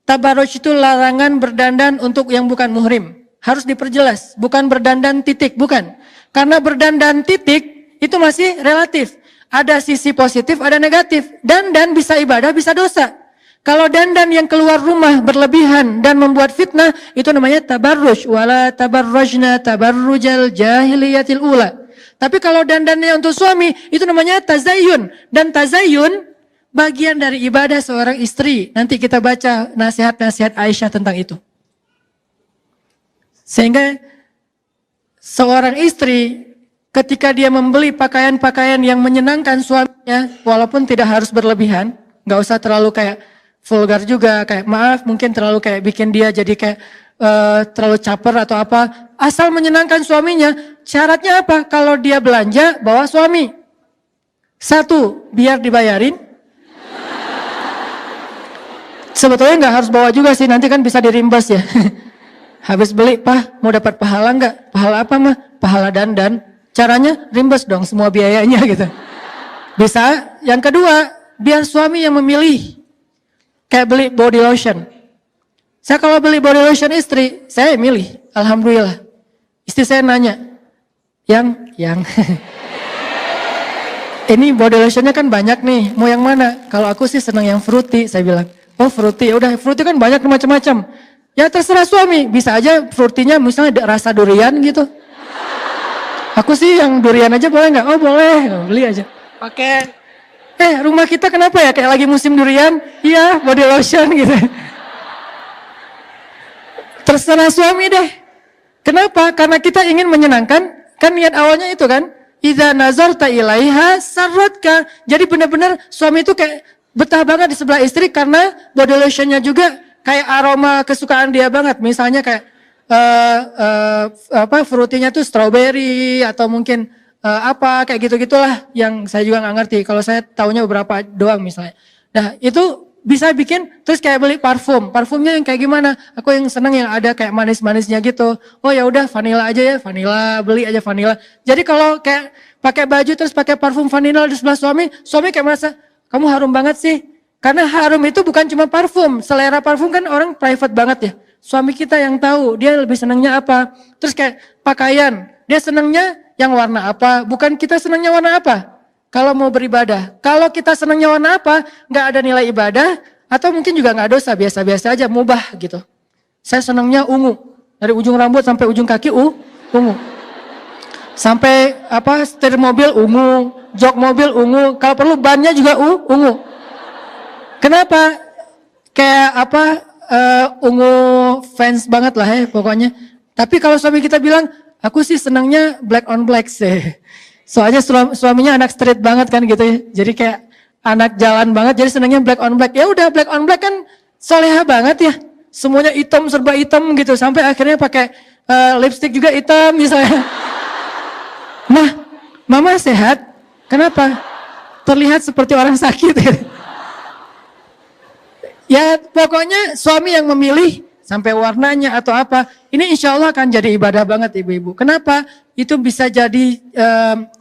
Tabarruj itu larangan berdandan untuk yang bukan muhrim. Harus diperjelas, bukan berdandan titik, bukan. Karena berdandan titik itu masih relatif. Ada sisi positif, ada negatif. Dandan bisa ibadah, bisa dosa. Kalau dandan yang keluar rumah berlebihan dan membuat fitnah, itu namanya tabarruj. Wala tabarrujna tabarrujal jahiliyatil ula. Tapi kalau dandannya untuk suami, itu namanya tazayyun. Dan tazayyun bagian dari ibadah seorang istri. Nanti kita baca nasihat-nasihat Aisyah tentang itu. Sehingga seorang istri ketika dia membeli pakaian-pakaian yang menyenangkan suaminya, walaupun tidak harus berlebihan, nggak usah terlalu kayak vulgar juga, kayak maaf mungkin terlalu kayak bikin dia jadi kayak terlalu caper atau apa, asal menyenangkan suaminya. Syaratnya apa? Kalau dia belanja bawa suami. 1, biar dibayarin. Sebetulnya nggak harus bawa juga sih, nanti kan bisa dirimbas ya. Habis beli, Pak mau dapat pahala nggak? Pahala apa mah? Pahala dandan. Caranya rimbas dong semua biayanya gitu. Bisa. Yang kedua, biar suami yang memilih. Kayak beli body lotion. Saya kalau beli body lotion istri, saya milih. Alhamdulillah. Istri saya nanya, yang ini body lotionnya kan banyak nih, mau yang mana? Kalau aku sih senang yang fruity, saya bilang. Oh fruity, ya udah fruity kan banyak macam-macam. Ya terserah suami, bisa aja fruitynya misalnya rasa durian gitu. Aku sih yang durian aja boleh nggak? Oh boleh, beli aja. Pakai. Rumah kita kenapa ya kayak lagi musim durian? Iya, body lotion gitu. Terserah suami deh. Kenapa? Karena kita ingin menyenangkan. Kan niat awalnya itu kan. Idza nazarta ilaiha sarratka. Jadi benar-benar suami itu kayak betah banget di sebelah istri karena body lotionnya juga kayak aroma kesukaan dia banget. Misalnya kayak fruitinya tuh strawberry atau mungkin apa kayak gitu-gitulah yang saya juga nggak ngerti. Kalau saya taunya beberapa doang misalnya. Nah itu bisa bikin terus kayak beli parfum. Parfumnya yang kayak gimana? Aku yang seneng yang ada kayak manis-manisnya gitu. Oh ya udah vanilla aja ya, vanilla, beli aja vanilla. Jadi kalau kayak pakai baju terus pakai parfum vanilla di sebelah suami, suami kayak merasa kamu harum banget sih. Karena harum itu bukan cuma parfum. Selera parfum kan orang private banget ya. Suami kita yang tahu, dia lebih senangnya apa. Terus kayak pakaian, dia senangnya yang warna apa. Bukan kita senangnya warna apa. Kalau mau beribadah. Kalau kita senangnya warna apa, nggak ada nilai ibadah. Atau mungkin juga nggak dosa, biasa-biasa aja, mubah gitu. Saya senangnya ungu. Dari ujung rambut sampai ujung kaki, ungu. Sampai setir mobil ungu, jok mobil ungu, kalau perlu bannya juga ungu. Kenapa? Kayak ungu fans banget lah ya pokoknya. Tapi kalau suami kita bilang, aku sih senangnya black on black sih. Soalnya suaminya anak street banget kan gitu ya. Jadi kayak anak jalan banget, jadi senangnya black on black. Ya udah black on black kan soleha banget ya. Semuanya hitam, serba hitam gitu. Sampai akhirnya pakai lipstick juga hitam misalnya. Nah, mama sehat. Kenapa? Terlihat seperti orang sakit. Ya pokoknya suami yang memilih sampai warnanya atau apa. Ini insya Allah akan jadi ibadah banget ibu-ibu. Kenapa? Itu bisa jadi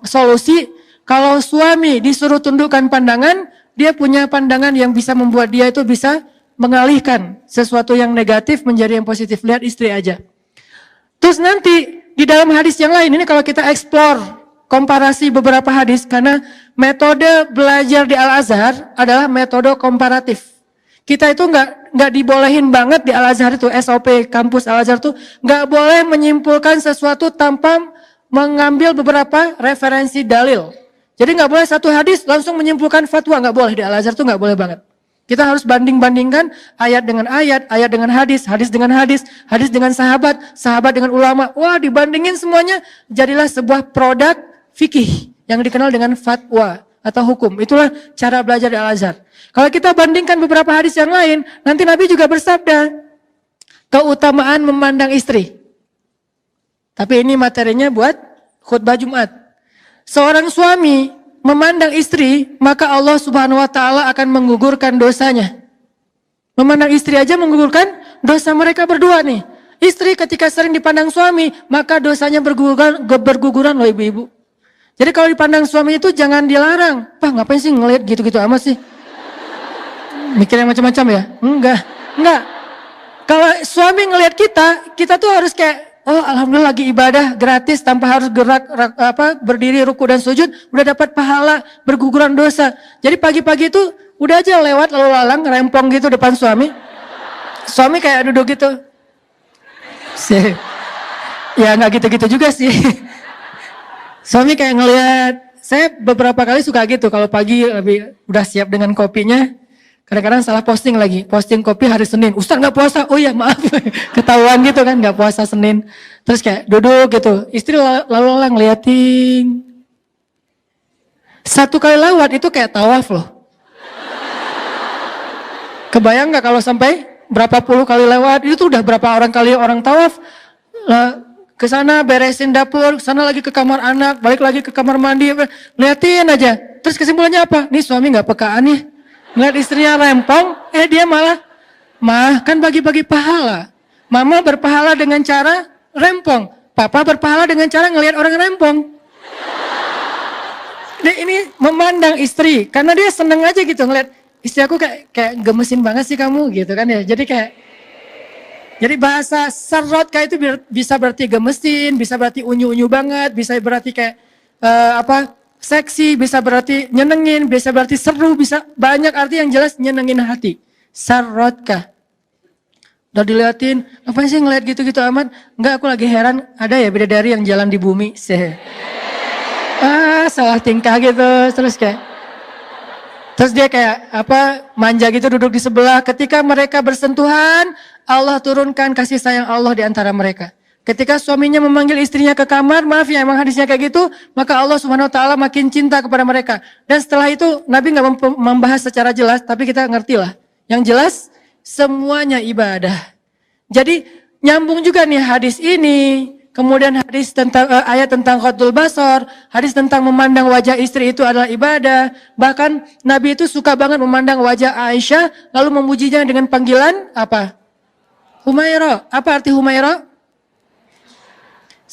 solusi. Kalau suami disuruh tundukkan pandangan, dia punya pandangan yang bisa membuat dia itu bisa mengalihkan sesuatu yang negatif menjadi yang positif. Lihat istri aja. Terus nanti di dalam hadis yang lain, ini kalau kita explore, komparasi beberapa hadis, karena metode belajar di Al-Azhar adalah metode komparatif. Kita itu nggak dibolehin banget di Al-Azhar itu, SOP kampus Al-Azhar itu, nggak boleh menyimpulkan sesuatu tanpa mengambil beberapa referensi dalil. Jadi nggak boleh satu hadis langsung menyimpulkan fatwa, nggak boleh di Al-Azhar itu nggak boleh banget. Kita harus banding-bandingkan ayat dengan ayat, ayat dengan hadis, hadis dengan hadis, hadis dengan sahabat, sahabat dengan ulama. Wah, dibandingin semuanya, jadilah sebuah produk fikih yang dikenal dengan fatwa atau hukum. Itulah cara belajar di Al-Azhar. Kalau kita bandingkan beberapa hadis yang lain, nanti Nabi juga bersabda, keutamaan memandang istri. Tapi ini materinya buat khutbah Jumat. Seorang suami memandang istri, maka Allah Subhanahu wa taala akan menggugurkan dosanya. Memandang istri aja menggugurkan dosa mereka berdua nih. Istri ketika sering dipandang suami, maka dosanya berguguran loh ibu-ibu. Jadi kalau dipandang suami itu jangan dilarang. Pak ngapain sih ngeliat gitu-gitu amat sih? Mikir yang macam-macam ya? Enggak. Kalau suami ngelihat kita tuh harus kayak, oh alhamdulillah lagi ibadah gratis tanpa harus gerak berdiri ruku dan sujud udah dapat pahala berguguran dosa. Jadi pagi-pagi itu udah aja lewat lalu lalang rempong gitu depan suami. Suami kayak duduk gitu. Ya nggak gitu-gitu juga sih. Suami kayak ngelihat, saya beberapa kali suka gitu kalau pagi lebih udah siap dengan kopinya. Kadang-kadang salah posting lagi, posting kopi hari Senin. Ustaz nggak puasa, oh ya maaf, ketahuan gitu kan nggak puasa Senin. Terus kayak duduk gitu, istri lalu lalang ngeliatin. Satu kali lewat itu kayak tawaf loh. Kebayang nggak kalau sampai berapa puluh kali lewat, itu udah berapa orang tawaf. Ke sana beresin dapur, sana lagi ke kamar anak, balik lagi ke kamar mandi, liatin aja. Terus kesimpulannya apa? Nih suami nggak pekaan nih. Ngeliat istrinya rempong, dia malah, mah kan bagi-bagi pahala. Mama berpahala dengan cara rempong. Papa berpahala dengan cara ngelihat orang rempong. Dia ini memandang istri, karena dia seneng aja gitu ngeliat istri aku kayak gemesin banget sih kamu gitu kan ya. Jadi bahasa sarotka itu bisa berarti gemesin, bisa berarti unyu-unyu banget, bisa berarti kayak seksi, bisa berarti nyenengin, bisa berarti seru, bisa banyak arti yang jelas nyenengin hati. Sarotka. Udah diliatin, apa sih ngeliat gitu-gitu amat? Enggak, aku lagi heran, ada ya bidadari yang jalan di bumi. Salah tingkah gitu, terus dia kayak manja gitu duduk di sebelah. Ketika mereka bersentuhan, Allah turunkan kasih sayang Allah di antara mereka. Ketika suaminya memanggil istrinya ke kamar, maaf ya emang hadisnya kayak gitu, maka Allah Subhanahu wa taala makin cinta kepada mereka. Dan setelah itu Nabi nggak membahas secara jelas, tapi kita ngerti lah. Yang jelas semuanya ibadah. Jadi nyambung juga nih hadis ini, kemudian hadis tentang ayat tentang ghadul basar, hadis tentang memandang wajah istri itu adalah ibadah. Bahkan Nabi itu suka banget memandang wajah Aisyah, lalu memujinya dengan panggilan apa? Humaira. Apa arti Humaira?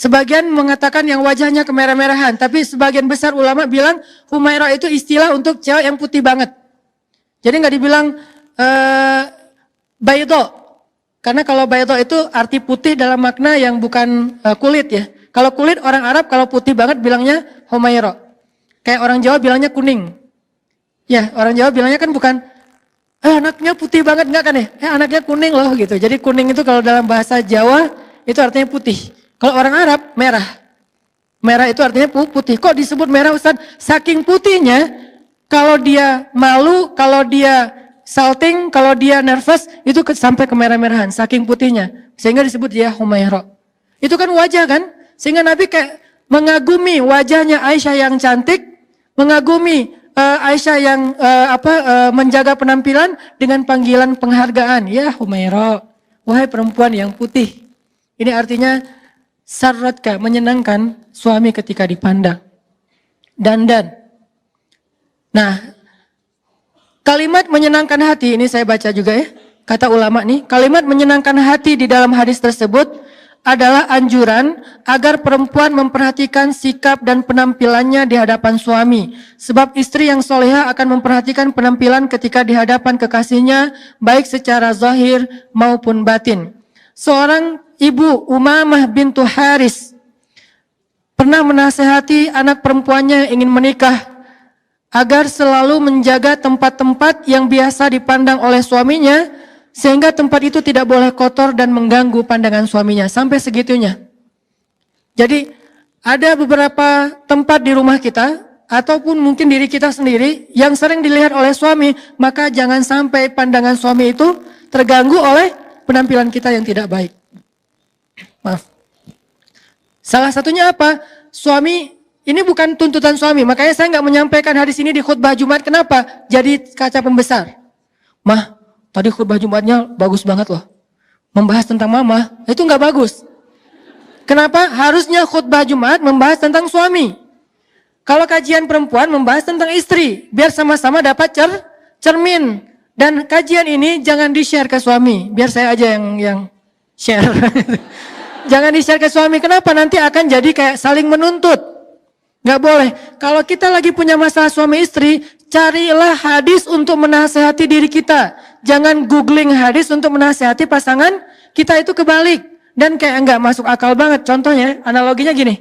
Sebagian mengatakan yang wajahnya kemerah-merahan, tapi sebagian besar ulama bilang Humaira itu istilah untuk cewek yang putih banget. Jadi nggak dibilang baydo, karena kalau baydo itu arti putih dalam makna yang bukan kulit ya. Kalau kulit orang Arab kalau putih banget bilangnya Humaira. Kayak orang Jawa bilangnya kuning. Ya orang Jawa bilangnya kan bukan anaknya putih banget, enggak kan ya? Anaknya kuning loh gitu. Jadi kuning itu kalau dalam bahasa Jawa itu artinya putih. Kalau orang Arab, merah. Merah itu artinya putih. Kok disebut merah Ustaz? Saking putihnya, kalau dia malu, kalau dia salting, kalau dia nervous, itu sampai kemerah-merahan. Saking putihnya. Sehingga disebut dia Humaira. Itu kan wajah kan? Sehingga Nabi kayak mengagumi wajahnya Aisyah yang cantik, mengagumi Aisyah yang menjaga penampilan dengan panggilan penghargaan. Ya Humaira, wahai perempuan yang putih. Ini artinya sarratka, menyenangkan suami ketika dipandang. Dandan. Nah, kalimat menyenangkan hati, ini saya baca juga ya, kata ulama nih, kalimat menyenangkan hati di dalam hadis tersebut adalah anjuran agar perempuan memperhatikan sikap dan penampilannya di hadapan suami. Sebab istri yang soleha akan memperhatikan penampilan ketika di hadapan kekasihnya, baik secara zahir maupun batin. Seorang ibu Umamah bintu Haris pernah menasehati anak perempuannya yang ingin menikah agar selalu menjaga tempat-tempat yang biasa dipandang oleh suaminya, sehingga tempat itu tidak boleh kotor dan mengganggu pandangan suaminya. Sampai segitunya. Jadi ada beberapa tempat di rumah kita ataupun mungkin diri kita sendiri yang sering dilihat oleh suami, maka jangan sampai pandangan suami itu terganggu oleh penampilan kita yang tidak baik. Maaf. Salah satunya apa? Suami, ini bukan tuntutan suami, makanya saya nggak menyampaikan hadis ini di khutbah Jumat. Kenapa? Jadi kaca pembesar. Mah, tadi khutbah Jumatnya bagus banget loh. Membahas tentang mama, itu nggak bagus. Kenapa? Harusnya khutbah Jumat membahas tentang suami. Kalau kajian perempuan membahas tentang istri, biar sama-sama dapat cermin. Dan kajian ini jangan di-share ke suami, biar saya aja yang share. Jangan di-share ke suami, kenapa? Nanti akan jadi kayak saling menuntut. Gak boleh. Kalau kita lagi punya masalah suami istri, carilah hadis untuk menasehati diri kita. Jangan googling hadis untuk menasehati pasangan kita, itu kebalik. Dan kayak gak masuk akal banget. Contohnya, analoginya gini.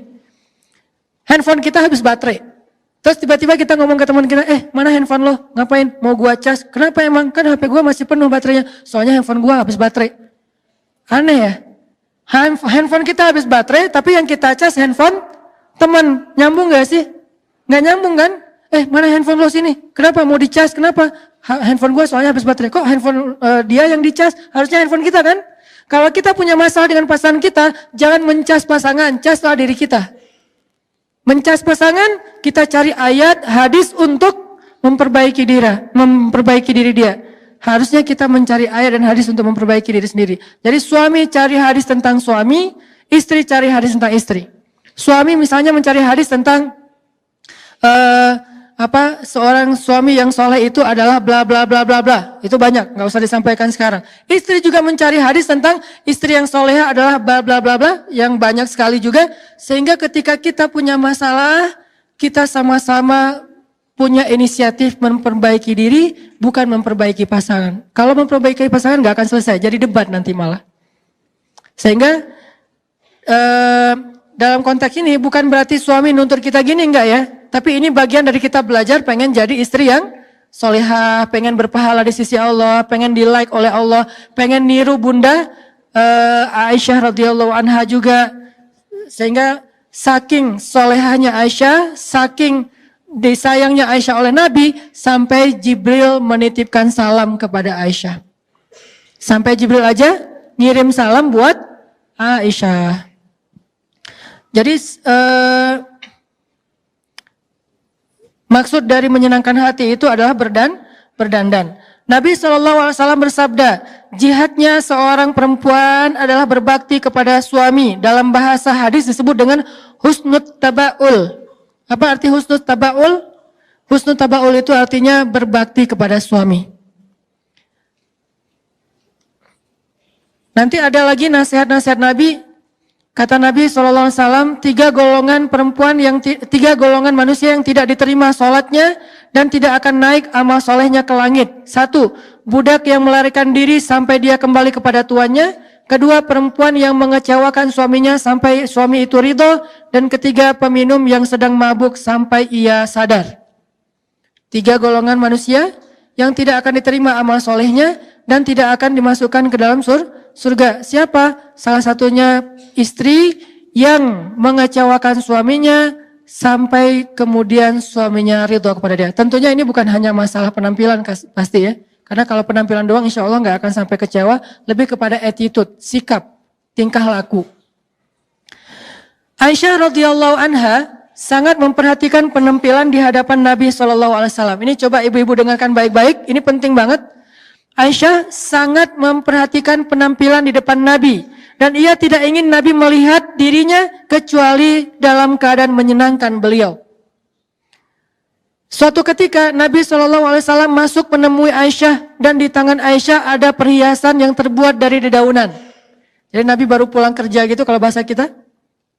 Handphone kita habis baterai. Terus tiba-tiba kita ngomong ke teman kita, mana handphone lo? Ngapain? Mau gua cas? Kenapa emang? Kan HP gua masih penuh baterainya. Soalnya handphone gua habis baterai. Aneh ya? Handphone kita habis baterai, tapi yang kita cas handphone teman. Nyambung gak sih? Gak nyambung kan? Mana handphone lo sini? Kenapa? Mau dicas? Kenapa? Handphone gue soalnya habis baterai. Kok handphone dia yang dicas? Harusnya handphone kita kan? Kalau kita punya masalah dengan pasangan kita, jangan mencas pasangan, caslah diri kita. Mencas pasangan, kita cari ayat, hadis untuk memperbaiki diri dia. Harusnya kita mencari ayat dan hadis untuk memperbaiki diri sendiri. Jadi suami cari hadis tentang suami, istri cari hadis tentang istri. Suami misalnya mencari hadis tentang seorang suami yang soleh itu adalah bla bla bla bla bla. Itu banyak, nggak usah disampaikan sekarang. Istri juga mencari hadis tentang istri yang soleha adalah bla bla bla bla, yang banyak sekali juga. Sehingga ketika kita punya masalah, kita sama-sama punya inisiatif memperbaiki diri, bukan memperbaiki pasangan. Kalau memperbaiki pasangan nggak akan selesai, jadi debat nanti malah. Sehingga dalam konteks ini bukan berarti suami nuntut kita gini, enggak ya. Tapi ini bagian dari kita belajar pengen jadi istri yang solehah, pengen berpahala di sisi Allah, pengen di like oleh Allah, pengen niru bunda Aisyah radhiyallahu anha juga. Sehingga saking solehahnya Aisyah, saking disayangnya Aisyah oleh Nabi, sampai Jibril menitipkan salam kepada Aisyah. Sampai Jibril aja ngirim salam buat Aisyah. Jadi maksud dari menyenangkan hati itu adalah berdandan. Nabi SAW bersabda, jihadnya seorang perempuan adalah berbakti kepada suami. Dalam bahasa hadis disebut dengan husnut taba'ul. Apa arti husnut taba'ul? Husnut taba'ul itu artinya berbakti kepada suami. Nanti ada lagi nasihat-nasihat Nabi. Kata Nabi SAW, tiga golongan manusia yang tidak diterima sholatnya dan tidak akan naik amal solehnya ke langit. 1. Budak yang melarikan diri sampai dia kembali kepada tuannya. 2. Perempuan yang mengecewakan suaminya sampai suami itu ridho. Dan 3. Peminum yang sedang mabuk sampai ia sadar. 3 golongan manusia yang tidak akan diterima amal solehnya dan tidak akan dimasukkan ke dalam surga. Siapa? Salah satunya istri yang mengecewakan suaminya sampai kemudian suaminya ridho kepada dia. Tentunya ini bukan hanya masalah penampilan pasti ya. Karena kalau penampilan doang insya Allah nggak akan sampai kecewa. Lebih kepada attitude, sikap, tingkah laku. Aisyah radhiyallahu anha sangat memperhatikan penampilan di hadapan Nabi SAW. Ini coba ibu-ibu dengarkan baik-baik. Ini penting banget. Aisyah sangat memperhatikan penampilan di depan Nabi. Dan ia tidak ingin Nabi melihat dirinya kecuali dalam keadaan menyenangkan beliau. Suatu ketika Nabi SAW masuk menemui Aisyah. Dan di tangan Aisyah ada perhiasan yang terbuat dari dedaunan. Jadi Nabi baru pulang kerja gitu kalau bahasa kita.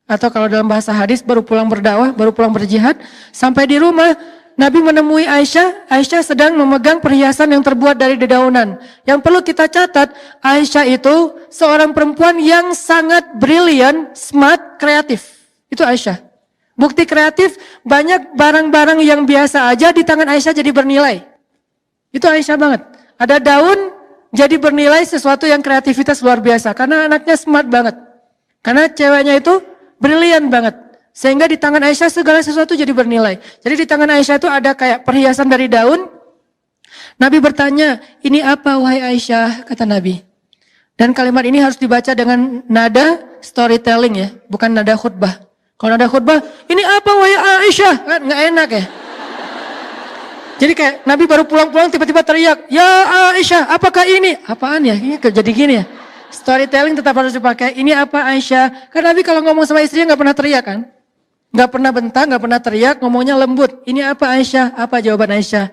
Atau kalau dalam bahasa hadis baru pulang berdakwah, baru pulang berjihad. Sampai di rumah Nabi menemui Aisyah. Aisyah sedang memegang perhiasan yang terbuat dari dedaunan. Yang perlu kita catat, Aisyah itu seorang perempuan yang sangat brilian, smart, kreatif. Itu Aisyah. Bukti kreatif, banyak barang-barang yang biasa aja di tangan Aisyah jadi bernilai. Itu Aisyah banget. Ada daun jadi bernilai sesuatu yang kreativitas luar biasa. Karena anaknya smart banget. Karena ceweknya itu brilian banget. Sehingga di tangan Aisyah segala sesuatu jadi bernilai. Jadi di tangan Aisyah itu ada kayak perhiasan dari daun. Nabi bertanya, ini apa wahai Aisyah? Kata Nabi. Dan kalimat ini harus dibaca dengan nada storytelling ya. Bukan nada khutbah. Kalau nada khutbah, ini apa wahai Aisyah? Kan gak enak ya. Jadi kayak Nabi baru pulang-pulang tiba-tiba teriak, ya Aisyah apakah ini? Apaan ya? Ini jadi gini ya. Storytelling tetap harus dipakai. Ini apa Aisyah? Karena Nabi kalau ngomong sama istrinya gak pernah teriak kan. Gak pernah bentak, gak pernah teriak, ngomongnya lembut. Ini apa Aisyah? Apa jawaban Aisyah?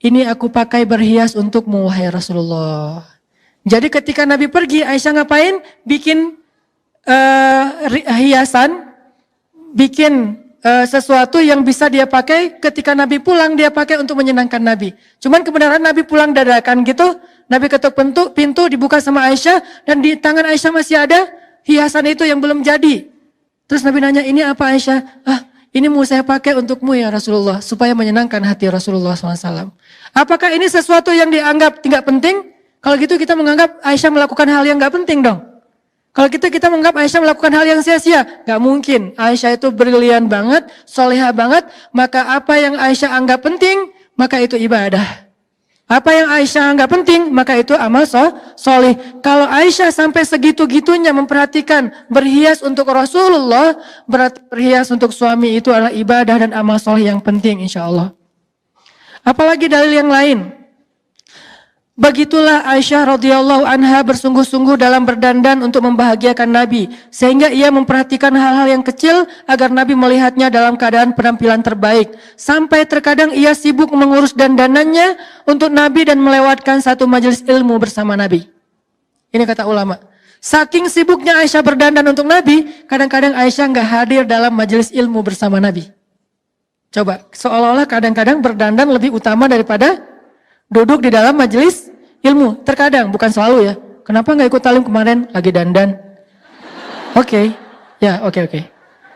Ini aku pakai berhias untukmu wahai Rasulullah. Jadi ketika Nabi pergi, Aisyah ngapain? Bikin hiasan, bikin sesuatu yang bisa dia pakai ketika Nabi pulang, dia pakai untuk menyenangkan Nabi. Cuman kebenaran Nabi pulang dadakan gitu, Nabi ketuk pintu dibuka sama Aisyah, dan di tangan Aisyah masih ada hiasan itu yang belum jadi. Terus Nabi nanya, ini apa Aisyah? Ini mau saya pakai untukmu ya Rasulullah, supaya menyenangkan hati Rasulullah SAW. Apakah ini sesuatu yang dianggap tidak penting? Kalau gitu kita menganggap Aisyah melakukan hal yang gak penting dong. Kalau gitu kita menganggap Aisyah melakukan hal yang sia-sia. Gak mungkin, Aisyah itu brilian banget, soleha banget. Maka apa yang Aisyah anggap penting, maka itu ibadah. Apa yang Aisyah nggak penting, maka itu amal solih. Kalau Aisyah sampai segitu-gitunya memperhatikan berhias untuk Rasulullah, berarti berhias untuk suami itu adalah ibadah dan amal solih yang penting insya Allah. Apalagi dalil yang lain. Begitulah Aisyah radhiyallahu anha bersungguh-sungguh dalam berdandan untuk membahagiakan Nabi. Sehingga ia memperhatikan hal-hal yang kecil agar Nabi melihatnya dalam keadaan penampilan terbaik. Sampai terkadang ia sibuk mengurus dandanannya untuk Nabi dan melewatkan satu majelis ilmu bersama Nabi. Ini kata ulama. Saking sibuknya Aisyah berdandan untuk Nabi, kadang-kadang Aisyah nggak hadir dalam majelis ilmu bersama Nabi. Coba, seolah-olah kadang-kadang berdandan lebih utama daripada duduk di dalam majelis ilmu. Terkadang, bukan selalu ya. Kenapa nggak ikut talim kemarin? Lagi dandan. Oke.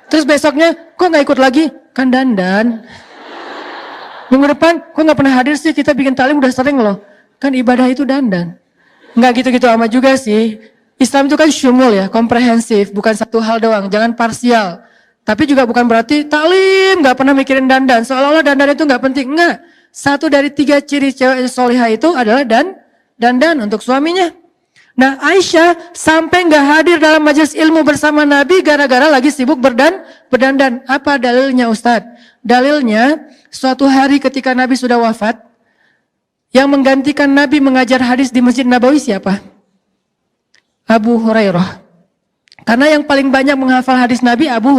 Terus besoknya, kok nggak ikut lagi? Kan dandan. Minggu depan, kok nggak pernah hadir sih? Kita bikin talim udah sering loh. Kan ibadah itu dandan. Nggak gitu-gitu amat juga sih. Islam itu kan syumul ya, komprehensif. Bukan satu hal doang, jangan parsial. Tapi juga bukan berarti talim nggak pernah mikirin dandan. Seolah-olah dandan itu nggak penting. Enggak. Satu dari 3 ciri cewek solihah itu adalah dandan untuk suaminya. Nah Aisyah sampai nggak hadir dalam majelis ilmu bersama Nabi gara-gara lagi sibuk berdandan. Apa dalilnya Ustadz? Dalilnya suatu hari ketika Nabi sudah wafat, yang menggantikan Nabi mengajar hadis di Masjid Nabawi siapa? Abu Hurairah. Karena yang paling banyak menghafal hadis Nabi Abu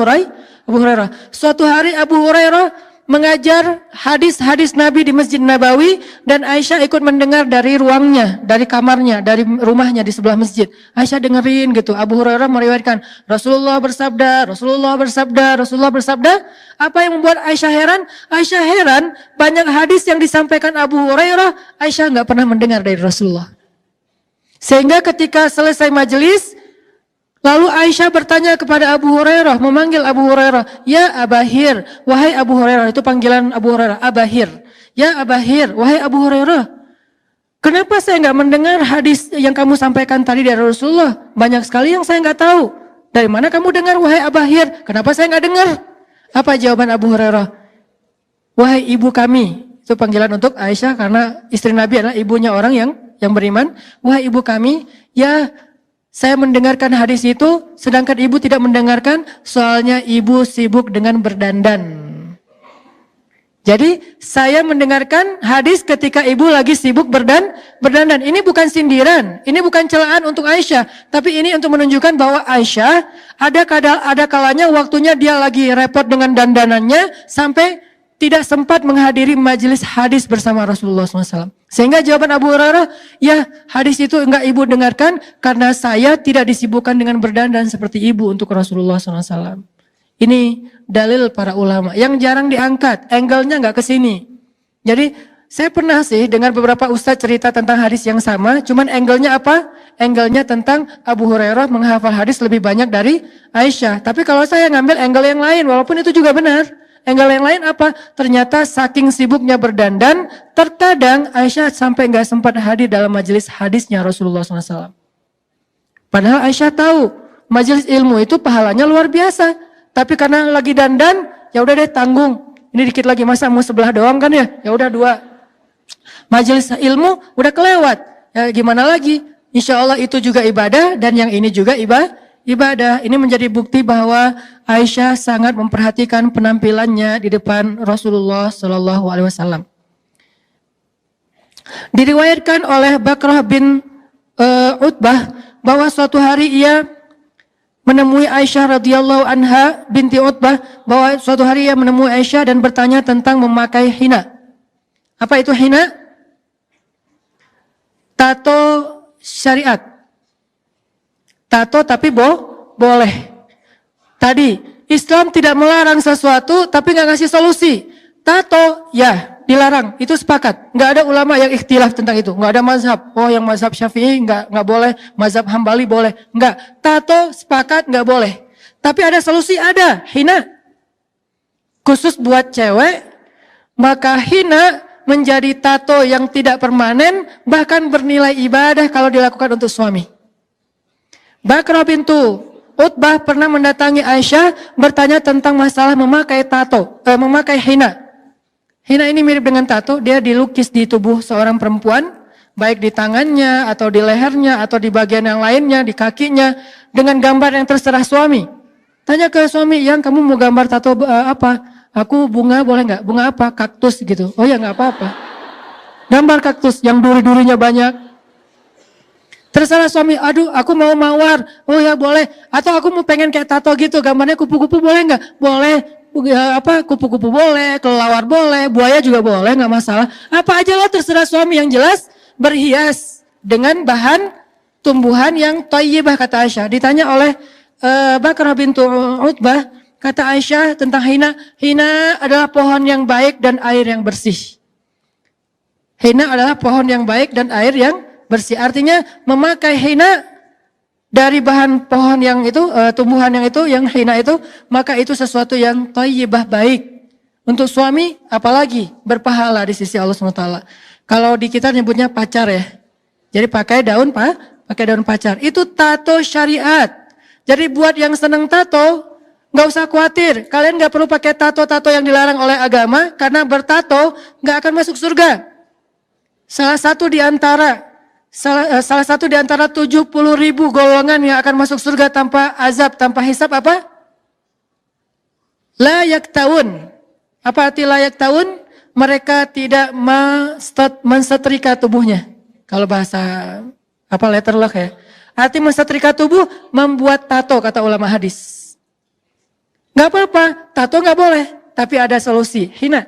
Hurairah. Suatu hari Abu Hurairah mengajar hadis-hadis Nabi di Masjid Nabawi dan Aisyah ikut mendengar dari ruangnya, dari kamarnya, dari rumahnya di sebelah masjid. Aisyah dengerin gitu. Abu Hurairah meriwayatkan Rasulullah bersabda. Apa yang membuat Aisyah heran? Aisyah heran banyak hadis yang disampaikan Abu Hurairah Aisyah nggak pernah mendengar dari Rasulullah. Sehingga ketika selesai majelis, lalu Aisyah bertanya kepada Abu Hurairah, memanggil Abu Hurairah, ya Abahir, wahai Abu Hurairah, itu panggilan Abu Hurairah, Abahir. Ya Abahir, wahai Abu Hurairah, kenapa saya nggak mendengar hadis yang kamu sampaikan tadi dari Rasulullah? Banyak sekali yang saya nggak tahu. Dari mana kamu dengar, wahai Abahir? Kenapa saya nggak dengar? Apa jawaban Abu Hurairah? Wahai ibu kami, itu panggilan untuk Aisyah karena istri Nabi adalah ibunya orang yang beriman. Wahai ibu kami, ya saya mendengarkan hadis itu, sedangkan ibu tidak mendengarkan, soalnya ibu sibuk dengan berdandan. Jadi saya mendengarkan hadis ketika ibu lagi sibuk berdandan. Ini bukan sindiran, ini bukan celaan untuk Aisyah, tapi ini untuk menunjukkan bahwa Aisyah ada kalanya waktunya dia lagi repot dengan dandanannya sampai tidak sempat menghadiri majelis hadis bersama Rasulullah SAW. Sehingga jawaban Abu Hurairah, ya hadis itu enggak ibu dengarkan karena saya tidak disibukkan dengan berdandan seperti ibu untuk Rasulullah SAW. Ini dalil para ulama yang jarang diangkat, angle-nya enggak ke sini. Jadi saya pernah sih dengar beberapa ustadz cerita tentang hadis yang sama, cuman angle-nya apa? Angle-nya tentang Abu Hurairah menghafal hadis lebih banyak dari Aisyah. Tapi kalau saya ngambil angle yang lain, walaupun itu juga benar. Angle yang lain apa? Ternyata saking sibuknya berdandan, terkadang Aisyah sampai nggak sempat hadir dalam majelis hadisnya Rasulullah SAW. Padahal Aisyah tahu majelis ilmu itu pahalanya luar biasa. Tapi karena lagi dandan, ya udah deh tanggung. Ini dikit lagi masa mau sebelah doang kan ya? Ya udah 2. Majelis ilmu udah kelewat. Ya gimana lagi? Insya Allah itu juga ibadah dan yang ini juga ibadah. Ini menjadi bukti bahwa Aisyah sangat memperhatikan penampilannya di depan Rasulullah Shallallahu Alaihi Wasallam. Diriwayatkan oleh Bakrah bin Utbah bahwa suatu hari ia menemui Aisyah radhiyallahu anha binti Utbah, bahwa suatu hari ia menemui Aisyah dan bertanya tentang memakai hina. Apa itu hina? Tato syariat. Tato tapi boleh. Tadi, Islam tidak melarang sesuatu tapi nggak ngasih solusi. Tato, ya dilarang, itu sepakat. Nggak ada ulama yang ikhtilaf tentang itu. Nggak ada mazhab. Oh yang mazhab Syafi'i nggak boleh, mazhab Hambali boleh. Nggak. Tato sepakat nggak boleh. Tapi ada solusi, ada. Hina. Khusus buat cewek, maka hina menjadi tato yang tidak permanen, bahkan bernilai ibadah kalau dilakukan untuk suami. Bakrah bintu Utbah pernah mendatangi Aisyah bertanya tentang masalah memakai tato, memakai hina. Hina ini mirip dengan tato, dia dilukis di tubuh seorang perempuan, baik di tangannya atau di lehernya atau di bagian yang lainnya, di kakinya, dengan gambar yang terserah suami. Tanya ke suami, yang kamu mau gambar tato apa? Aku bunga boleh nggak? Bunga apa? Kaktus gitu. Oh ya nggak apa-apa. Gambar kaktus yang duri-durinya banyak. Terserah suami, aduh aku mau mawar. Oh ya boleh. Atau aku mau pengen kayak tato gitu, gambarnya kupu-kupu boleh nggak? Boleh. Kupu-kupu boleh, kelelawar boleh, buaya juga boleh, nggak masalah. Apa aja lah terserah suami, yang jelas berhias dengan bahan tumbuhan yang thayyibah kata Aisyah. Ditanya oleh Bakrah bintu Utbah, kata Aisyah tentang hina, hina adalah pohon yang baik dan air yang bersih. Hina adalah pohon yang baik dan air yang bersih. Artinya memakai hina dari bahan pohon yang itu, tumbuhan yang itu, yang hina itu, maka itu sesuatu yang thayyibah baik. Untuk suami, apalagi berpahala di sisi Allah SWT. Kalau di kita nyebutnya pacar ya. Jadi pakai daun pacar. Itu tato syariat. Jadi buat yang seneng tato, nggak usah khawatir. Kalian nggak perlu pakai tato-tato yang dilarang oleh agama, karena bertato nggak akan masuk surga. Salah satu di antara 70.000 golongan yang akan masuk surga tanpa azab, tanpa hisab apa? La yaktaun. Apa arti la yaktaun? Mereka tidak mensetrika tubuhnya. Kalau bahasa letterlock ya. Arti mensetrika tubuh, membuat tato kata ulama hadis. Gak apa-apa, tato gak boleh. Tapi ada solusi, hina.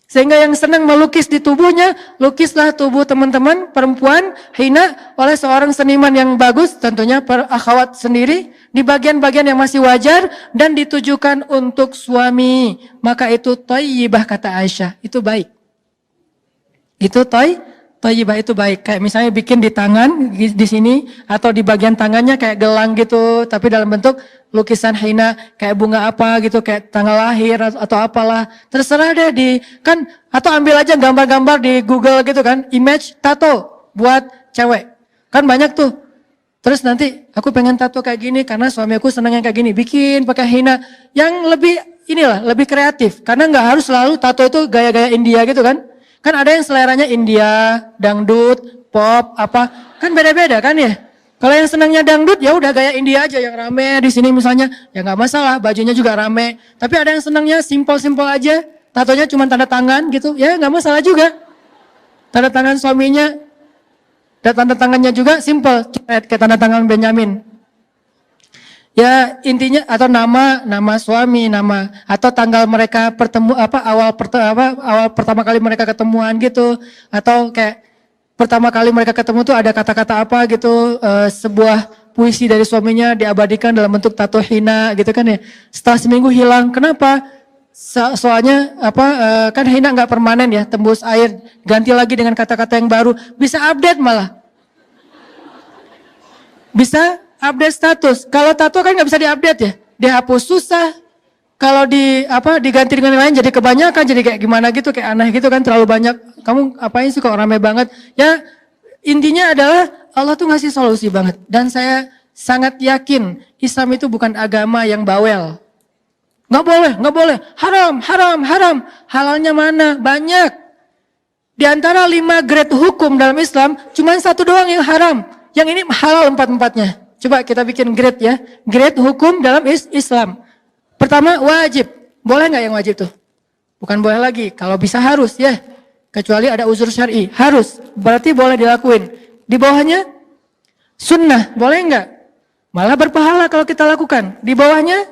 Sehingga yang senang melukis di tubuhnya, lukislah tubuh teman-teman perempuan hina oleh seorang seniman yang bagus, tentunya akhwat sendiri, di bagian-bagian yang masih wajar dan ditujukan untuk suami. Maka itu thayyibah kata Aisyah, itu baik. Itu thayyibah itu baik. Kayak misalnya bikin di tangan di sini atau di bagian tangannya kayak gelang gitu, tapi dalam bentuk lukisan hina, kayak bunga apa gitu, kayak tanggal lahir atau apalah. Terserah deh atau ambil aja gambar-gambar di Google gitu kan, image tato buat cewek. Kan banyak tuh. Terus nanti aku pengen tato kayak gini karena suami aku senang yang kayak gini. Bikin pakai hina yang lebih kreatif. Karena nggak harus selalu tato itu gaya-gaya India gitu kan. Kan ada yang seleranya India, dangdut, pop, apa. Kan beda-beda kan ya. Kalau yang senangnya dangdut ya udah gaya India aja yang rame di sini misalnya, ya nggak masalah, bajunya juga rame. Tapi ada yang senangnya simpel-simpel aja, tatonya cuma tanda tangan gitu, ya nggak masalah juga. Tanda tangan suaminya, dan tanda tangannya juga simpel, kayak tanda tangan Benyamin. Ya intinya atau nama suami, atau tanggal mereka awal pertama kali mereka ketemuan gitu, atau kayak pertama kali mereka ketemu tuh ada kata-kata apa gitu, sebuah puisi dari suaminya diabadikan dalam bentuk tato hina gitu kan ya. Setelah seminggu hilang, kenapa? Soalnya kan hina nggak permanen ya, tembus air, ganti lagi dengan kata-kata yang baru, bisa update malah. Bisa update status. Kalau tato kan nggak bisa diupdate ya, dihapus susah. Kalau diganti dengan yang lain jadi kebanyakan, jadi kayak gimana gitu, kayak aneh gitu kan, terlalu banyak. Kamu apain sih kok rame banget? Ya intinya adalah Allah tuh ngasih solusi banget. Dan saya sangat yakin Islam itu bukan agama yang bawel. Nggak boleh, haram. Halalnya mana? Banyak. Di antara 5 grade hukum dalam Islam, cuma 1 doang yang haram. Yang ini halal 4-4-nya. Coba kita bikin grade ya. Grade hukum dalam Islam. Pertama wajib, boleh nggak yang wajib tuh? Bukan boleh lagi, kalau bisa harus ya. Kecuali ada uzur syar'i, harus, berarti boleh dilakuin. Di bawahnya sunnah, boleh nggak? Malah berpahala kalau kita lakukan. Di bawahnya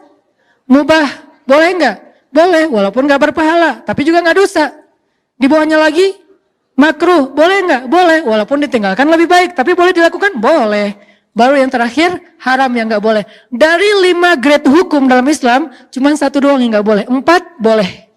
mubah, boleh nggak? Boleh, walaupun nggak berpahala, tapi juga nggak dosa. Di bawahnya lagi makruh, boleh nggak? Boleh, walaupun ditinggalkan lebih baik, tapi boleh dilakukan? Boleh. Baru yang terakhir, haram yang nggak boleh. Dari 5 grade hukum dalam Islam, cuma 1 doang yang nggak boleh. 4 boleh.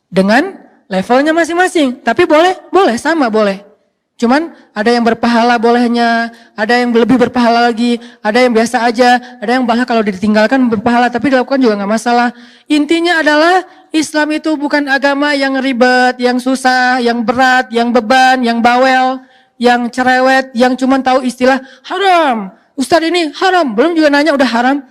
Dengan levelnya masing-masing. Tapi boleh, sama boleh. Cuman ada yang berpahala bolehnya, ada yang lebih berpahala lagi, ada yang biasa aja, ada yang bahkan kalau ditinggalkan berpahala, tapi dilakukan juga nggak masalah. Intinya adalah Islam itu bukan agama yang ribet, yang susah, yang berat, yang beban, yang bawel, yang cerewet, yang cuma tahu istilah haram. Ustadz ini haram, belum juga nanya udah haram.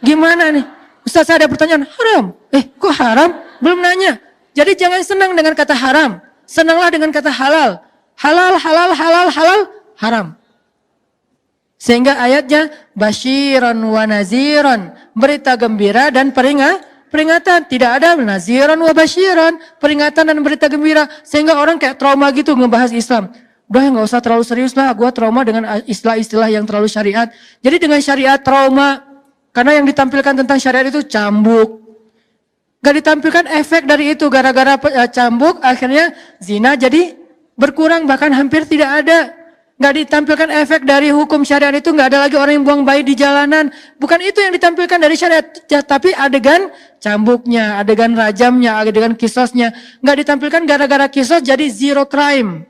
Gimana nih? Ustadz saya ada pertanyaan, haram. Kok haram? Belum nanya. Jadi jangan senang dengan kata haram. Senanglah dengan kata halal. Halal, halal, halal, halal, haram. Sehingga ayatnya basyiran wa naziran, berita gembira dan peringatan. Tidak ada naziran wa basyiran, peringatan dan berita gembira. Sehingga orang kayak trauma gitu ngebahas Islam. Udah nggak usah terlalu serius lah, gue trauma dengan istilah-istilah yang terlalu syariat. Jadi dengan syariat trauma, karena yang ditampilkan tentang syariat itu cambuk. Gak ditampilkan efek dari itu, gara-gara cambuk akhirnya zina jadi berkurang, bahkan hampir tidak ada. Gak ditampilkan efek dari hukum syariat itu, gak ada lagi orang yang buang bayi di jalanan. Bukan itu yang ditampilkan dari syariat, tapi adegan cambuknya, adegan rajamnya, adegan kisosnya. Gak ditampilkan gara-gara kisos jadi zero crime.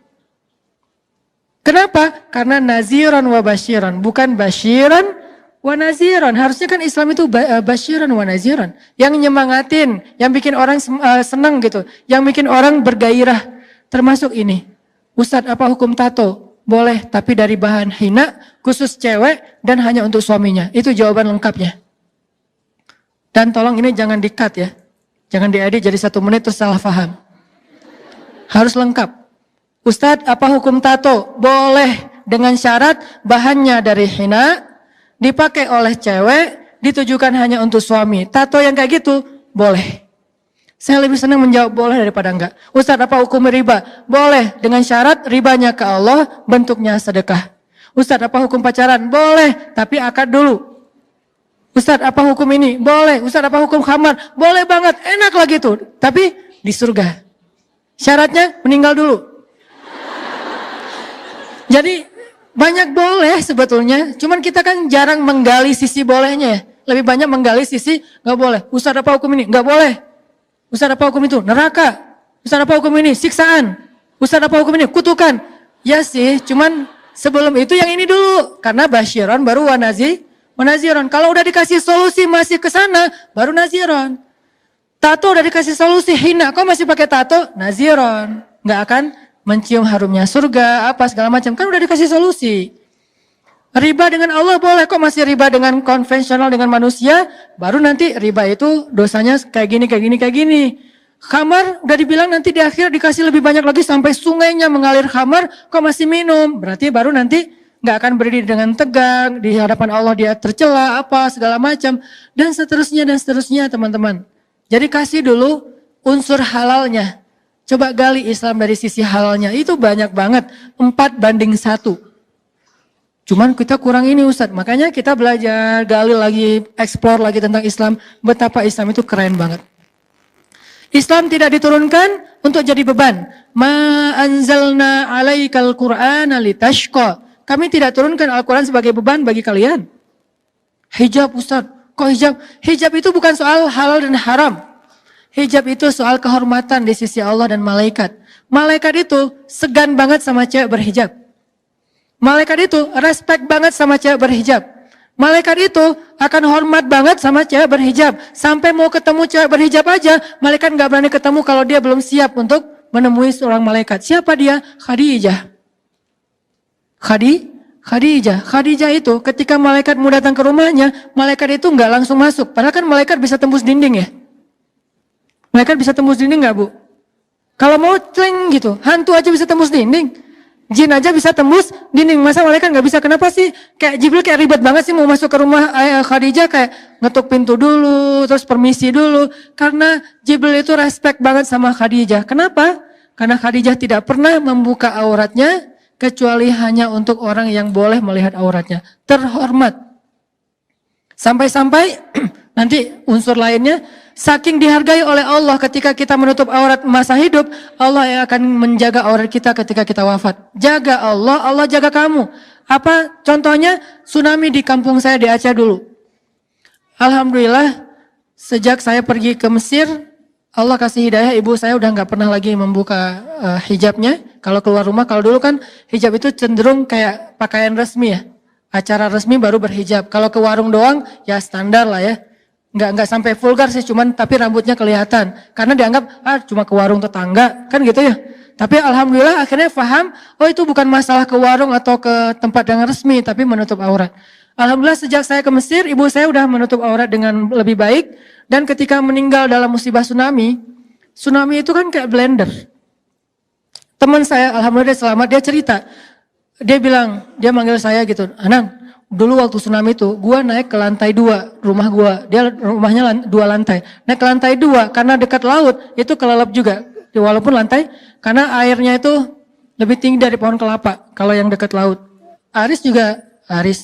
Kenapa? Karena naziran wa basyiran, bukan basyiran wa naziran. Harusnya kan Islam itu basyiran wa naziran. Yang nyemangatin, yang bikin orang senang gitu. Yang bikin orang bergairah. Termasuk ini. Ustadz, apa hukum tato? Boleh, tapi dari bahan hina, khusus cewek, dan hanya untuk suaminya. Itu jawaban lengkapnya. Dan tolong ini jangan di-cut ya. Jangan diedit jadi 1 menit terus salah paham. Harus lengkap. Ustadz, apa hukum tato? Boleh, dengan syarat bahannya dari hina, dipakai oleh cewek, ditujukan hanya untuk suami. Tato yang kayak gitu, boleh. Saya lebih senang menjawab boleh daripada enggak. Ustadz, apa hukum riba? Boleh, dengan syarat ribanya ke Allah, bentuknya sedekah. Ustadz, apa hukum pacaran? Boleh, tapi akad dulu. Ustadz, apa hukum ini? Boleh. Ustadz, apa hukum khamar? Boleh banget, enak lagi tuh. Tapi di surga. Syaratnya meninggal dulu. Jadi banyak boleh sebetulnya, cuman kita kan jarang menggali sisi bolehnya. Lebih banyak menggali sisi nggak boleh. Ustadz, apa hukum ini? Nggak boleh. Ustadz, apa hukum itu? Neraka. Ustadz, apa hukum ini? Siksaan. Ustadz, apa hukum ini? Kutukan. Ya sih, cuman sebelum itu yang ini dulu. Karena basyiron baru wanaziron. Kalau udah dikasih solusi masih ke sana, baru naziron. Tato udah dikasih solusi, hina. Kok masih pakai tato? Naziron. Nggak akan mencium harumnya surga, apa segala macam. Kan udah dikasih solusi. Riba dengan Allah boleh, kok masih riba dengan konvensional dengan manusia? Baru nanti riba itu dosanya kayak gini, kayak gini, kayak gini. Khamar udah dibilang nanti di akhir dikasih lebih banyak lagi sampai sungainya mengalir khamar, kok masih minum? Berarti baru nanti nggak akan berdiri dengan tegang, di hadapan Allah dia tercela, apa segala macam. Dan seterusnya teman-teman. Jadi kasih dulu unsur halalnya. Coba gali Islam dari sisi halalnya, itu banyak banget, 4:1. Cuman kita kurang ini Ustadz, makanya kita belajar, gali lagi, explore lagi tentang Islam, betapa Islam itu keren banget. Islam tidak diturunkan untuk jadi beban. Ma anzalna alaikal qur'ana litashqa. Kami tidak turunkan Al-Quran sebagai beban bagi kalian. Hijab Ustadz, kok hijab? Hijab itu bukan soal halal dan haram. Hijab itu soal kehormatan di sisi Allah dan malaikat. Malaikat itu segan banget sama cewek berhijab. Malaikat itu respect banget sama cewek berhijab. Malaikat itu akan hormat banget sama cewek berhijab. Sampai mau ketemu cewek berhijab aja, malaikat gak berani ketemu kalau dia belum siap untuk menemui seorang malaikat. Siapa dia? Khadijah. Khadijah itu ketika malaikat mau datang ke rumahnya, malaikat itu gak langsung masuk. Padahal kan malaikat bisa tembus dinding ya. Malaikat bisa tembus dinding gak Bu? Kalau mau cling gitu, hantu aja bisa tembus dinding. Jin aja bisa tembus dinding, masa malaikat nggak bisa? Kenapa sih? Kayak Jibril kayak ribet banget sih mau masuk ke rumah Khadijah, kayak ngetuk pintu dulu, terus permisi dulu. Karena Jibril itu respect banget sama Khadijah. Kenapa? Karena Khadijah tidak pernah membuka auratnya, kecuali hanya untuk orang yang boleh melihat auratnya. Terhormat. Sampai-sampai nanti unsur lainnya, saking dihargai oleh Allah ketika kita menutup aurat masa hidup, Allah yang akan menjaga aurat kita ketika kita wafat. Jaga Allah, Allah jaga kamu. Apa contohnya? Tsunami di kampung saya di Aceh dulu. Alhamdulillah, sejak saya pergi ke Mesir, Allah kasih hidayah, ibu saya udah gak pernah lagi membuka hijabnya. Kalau keluar rumah, kalau dulu kan hijab itu cenderung kayak pakaian resmi ya. Acara resmi baru berhijab. Kalau ke warung doang, ya standar lah ya. Nggak sampai vulgar sih, cuman tapi rambutnya kelihatan. Karena dianggap, cuma ke warung tetangga, kan gitu ya. Tapi alhamdulillah akhirnya paham, oh itu bukan masalah ke warung atau ke tempat yang resmi, tapi menutup aurat. Alhamdulillah sejak saya ke Mesir, ibu saya udah menutup aurat dengan lebih baik. Dan ketika meninggal dalam musibah tsunami, Tsunami itu kan kayak blender. Teman saya, alhamdulillah dia selamat, dia cerita. Dia bilang, dia manggil saya gitu, Hanan, dulu waktu tsunami itu, gua naik ke lantai 2 rumah gua. Dia rumahnya 2 lantai. Naik ke lantai 2 karena dekat laut, itu kelelep juga. Walaupun lantai, karena airnya itu lebih tinggi dari pohon kelapa kalau yang dekat laut. Aris,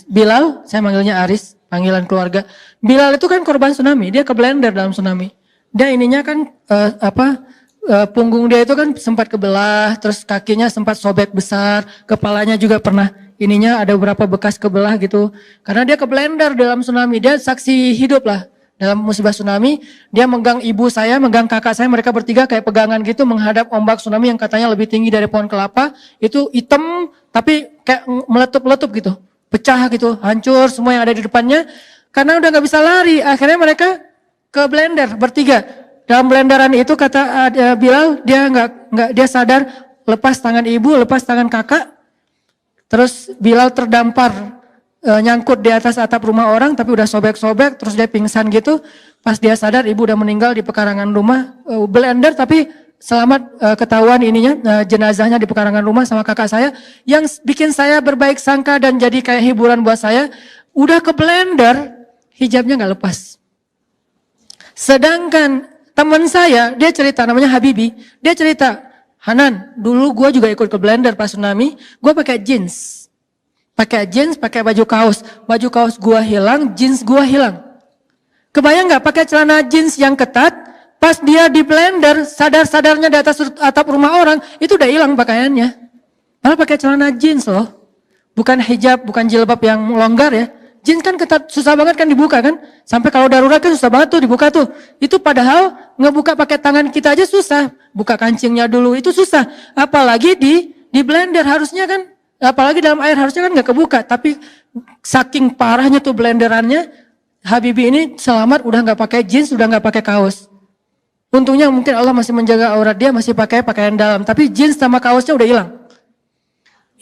Bilal, saya manggilnya Aris, panggilan keluarga. Bilal itu kan korban tsunami, dia ke blender dalam tsunami. Dia ininya kan punggung dia itu kan sempat kebelah, terus kakinya sempat sobek besar, kepalanya juga pernah ininya ada beberapa bekas kebelah gitu. Karena dia ke blender dalam tsunami, dia saksi hidup lah dalam musibah tsunami. Dia megang ibu saya, megang kakak saya, mereka bertiga kayak pegangan gitu menghadap ombak tsunami yang katanya lebih tinggi dari pohon kelapa. Itu hitam tapi kayak meletup-letup gitu, pecah gitu, hancur semua yang ada di depannya. Karena udah gak bisa lari, akhirnya mereka ke blender bertiga. Dalam blenderan itu kata Bilal, dia sadar, lepas tangan ibu, lepas tangan kakak. Terus Bilal terdampar nyangkut di atas atap rumah orang tapi udah sobek-sobek, terus dia pingsan gitu. Pas dia sadar ibu udah meninggal di pekarangan rumah, blender tapi selamat ketahuan ininya jenazahnya di pekarangan rumah sama kakak saya. Yang bikin saya berbaik sangka dan jadi kayak hiburan buat saya, udah ke blender, hijabnya gak lepas. Sedangkan teman saya, dia cerita, namanya Habibi, dia cerita, Hanan, dulu gue juga ikut ke blender pas tsunami, gue pakai jeans, pakai baju kaos gue hilang, jeans gue hilang. Kebayang nggak pakai celana jeans yang ketat, pas dia di blender, sadar-sadarnya di atas atap rumah orang, itu udah hilang pakaiannya. Malah pakai celana jeans loh, bukan hijab, bukan jilbab yang longgar ya. Jeans kan ketat, susah banget kan dibuka kan. Sampai kalau darurat kan susah banget tuh dibuka tuh. Itu padahal ngebuka pakai tangan kita aja susah. Buka kancingnya dulu itu susah. Apalagi di blender harusnya kan, apalagi dalam air harusnya kan gak kebuka. Tapi saking parahnya tuh blenderannya, Habibi ini selamat udah gak pakai jeans, udah gak pakai kaos. Untungnya mungkin Allah masih menjaga aurat dia, masih pakai pakaian dalam. Tapi jeans sama kaosnya udah hilang.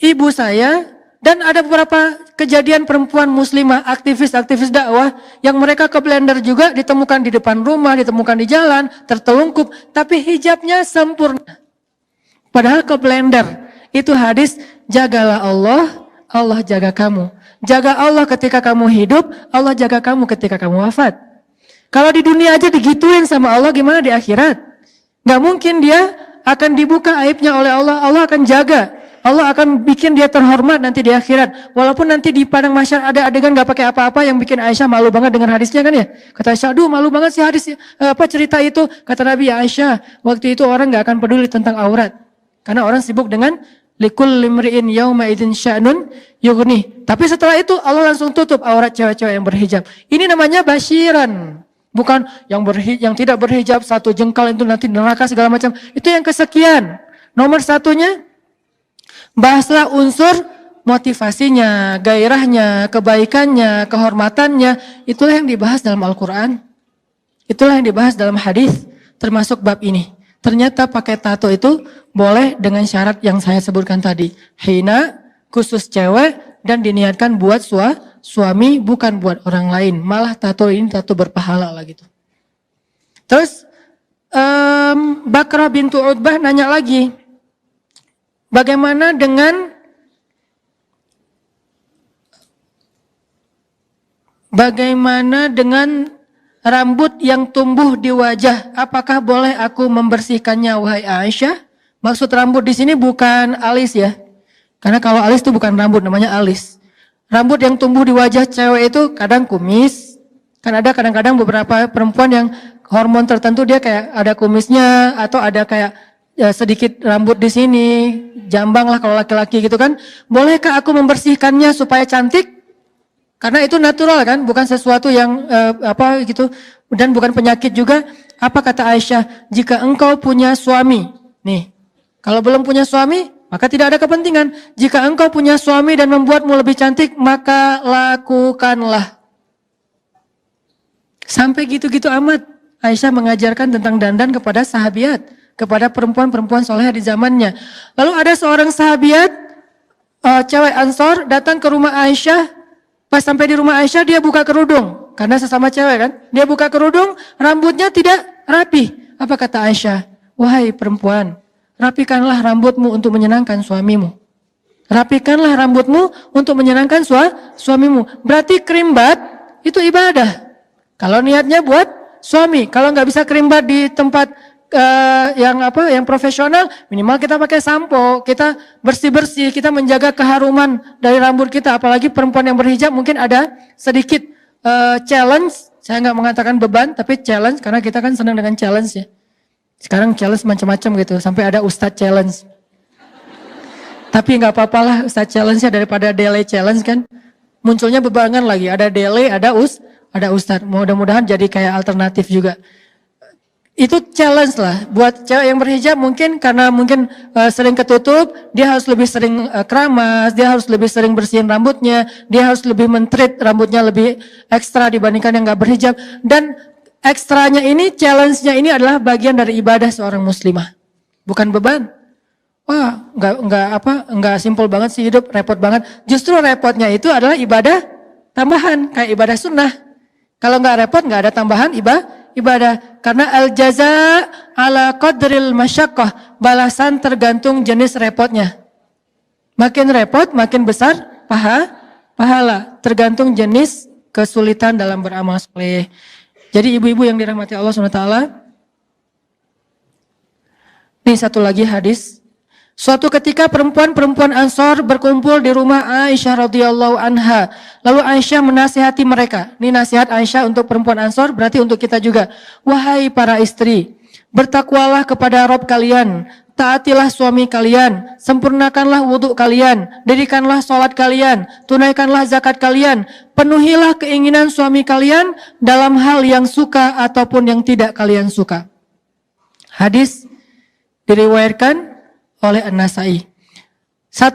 Ibu saya, dan ada beberapa kejadian perempuan muslimah, aktivis dakwah, yang mereka ke blender juga, ditemukan di depan rumah, ditemukan di jalan, tertelungkup, tapi hijabnya sempurna. Padahal ke blender, itu hadis, jagalah Allah, Allah jaga kamu. Jaga Allah ketika kamu hidup, Allah jaga kamu ketika kamu wafat. Kalau di dunia aja digituin sama Allah, gimana di akhirat? Gak mungkin dia akan dibuka aibnya oleh Allah, Allah akan jaga. Allah akan bikin dia terhormat nanti di akhirat. Walaupun nanti di padang mahsyar ada adegan gak pakai apa-apa yang bikin Aisyah malu banget dengan hadisnya kan ya. Kata Aisyah, aduh malu banget sih hadis cerita itu. Kata Nabi, ya Aisyah, waktu itu orang gak akan peduli tentang aurat. Karena orang sibuk dengan likul limri'in yauma idzin sya'nun yughni. Tapi setelah itu Allah langsung tutup aurat cewek-cewek yang berhijab. Ini namanya basyiran. Bukan yang tidak berhijab satu jengkal itu nanti neraka segala macam. Itu yang kesekian. Nomor satunya, bahaslah unsur motivasinya, gairahnya, kebaikannya, kehormatannya. Itulah yang dibahas dalam Al-Quran. Itulah yang dibahas dalam hadis, termasuk bab ini. Ternyata pakai tato itu boleh dengan syarat yang saya sebutkan tadi. Hina, khusus cewek, dan diniatkan buat suami, bukan buat orang lain. Malah tato ini tato berpahala lah gitu. Terus, Bakrah bintu Utbah nanya lagi, bagaimana dengan rambut yang tumbuh di wajah? Apakah boleh aku membersihkannya wahai Aisyah? Maksud rambut di sini bukan alis ya. Karena kalau alis itu bukan rambut, namanya alis. Rambut yang tumbuh di wajah cewek itu kadang kumis. Kan ada kadang-kadang beberapa perempuan yang hormon tertentu dia kayak ada kumisnya atau ada kayak sedikit rambut di sini, jambang lah kalau laki-laki gitu kan. Bolehkah aku membersihkannya supaya cantik? Karena itu natural kan, bukan sesuatu yang apa gitu, dan bukan penyakit juga. Apa kata Aisyah? Jika engkau punya suami, nih, kalau belum punya suami, maka tidak ada kepentingan. Jika engkau punya suami dan membuatmu lebih cantik, maka lakukanlah. Sampai gitu-gitu amat Aisyah mengajarkan tentang dandan kepada sahabiat, kepada perempuan-perempuan soleh di zamannya. Lalu ada seorang sahabiat, cewek Ansor, datang ke rumah Aisyah. Pas sampai di rumah Aisyah dia buka kerudung, karena sesama cewek kan. Dia buka kerudung, rambutnya tidak rapi. Apa kata Aisyah? wahai perempuan, rapikanlah rambutmu untuk menyenangkan suamimu. Rapikanlah rambutmu untuk menyenangkan suamimu. Berarti kerimbat itu ibadah. Kalau niatnya buat suami, kalau nggak bisa kerimbat di tempat yang profesional, minimal kita pakai sampo, kita bersih-bersih, kita menjaga keharuman dari rambut kita. Apalagi perempuan yang berhijab mungkin ada sedikit challenge. Saya nggak mengatakan beban, tapi challenge karena kita kan senang dengan challenge ya. Sekarang challenge macam-macam gitu, sampai ada Ustadz challenge. Tapi nggak apa-apalah Ustadz challenge-nya daripada delay challenge kan. Munculnya bebarengan lagi, ada delay, ada Ustadz. Mudah-mudahan jadi kayak alternatif juga. Itu challenge lah. Buat cewek yang berhijab mungkin karena sering ketutup, dia harus lebih sering keramas, dia harus lebih sering bersihin rambutnya, dia harus lebih mentreat rambutnya lebih ekstra dibandingkan yang nggak berhijab. Dan ekstranya ini, challenge-nya ini adalah bagian dari ibadah seorang muslimah. Bukan beban. Wah, enggak simpel banget sih hidup, repot banget. Justru repotnya itu adalah ibadah tambahan, kayak ibadah sunnah. Kalau enggak repot, enggak ada tambahan ibadah. Karena al-jaza ala qadril masyaqqah, balasan tergantung jenis repotnya. Makin repot, makin besar pahala, tergantung jenis kesulitan dalam beramal soleh. Jadi ibu-ibu yang dirahmati Allah SWT, ini satu lagi hadis. Suatu ketika perempuan-perempuan Ansor berkumpul di rumah Aisyah radhiyallahu anha. Lalu Aisyah menasihati mereka. Ini nasihat Aisyah untuk perempuan Ansor, berarti untuk kita juga. Wahai para istri, bertakwalah kepada Rabb kalian, taatilah suami kalian, sempurnakanlah wudhu kalian, dirikanlah sholat kalian, tunaikanlah zakat kalian, penuhilah keinginan suami kalian dalam hal yang suka ataupun yang tidak kalian suka. Hadis diriwayatkan oleh An-Nasai. 1.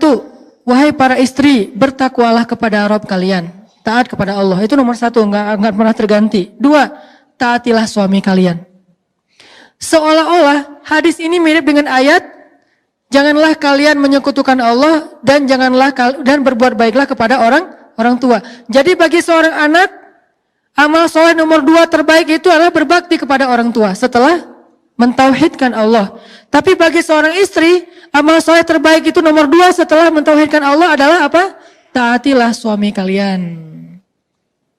Wahai para istri, bertakwalah kepada Rabb kalian. Taat kepada Allah. Itu nomor 1, enggak pernah terganti. 2. Taatilah suami kalian. Seolah-olah hadis ini mirip dengan ayat, janganlah kalian menyekutukan Allah dan berbuat baiklah kepada orang tua. Jadi bagi seorang anak, amal soleh nomor 2 terbaik itu adalah berbakti kepada orang tua setelah mentauhidkan Allah. Tapi bagi seorang istri, amal soleh terbaik itu nomor 2 setelah mentauhidkan Allah adalah apa? Taatilah suami kalian.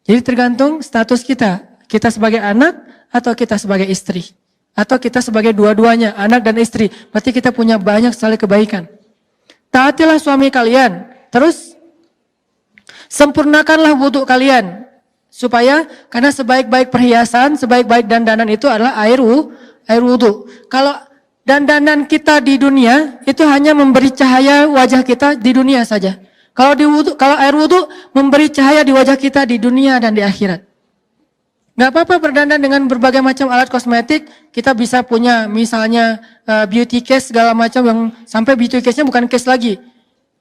Jadi tergantung status kita. Kita sebagai anak atau kita sebagai istri. Atau kita sebagai dua-duanya, anak dan istri. Berarti kita punya banyak sekali kebaikan. Taatilah suami kalian. Terus, sempurnakanlah wudhu kalian. Karena sebaik-baik perhiasan, sebaik-baik dandanan itu adalah air wudhu. Kalau dandanan kita di dunia itu hanya memberi cahaya wajah kita di dunia saja. Kalau air wudhu memberi cahaya di wajah kita di dunia dan di akhirat. Gak apa-apa berdandan dengan berbagai macam alat kosmetik. Kita bisa punya misalnya beauty case segala macam yang sampai beauty case-nya bukan case lagi.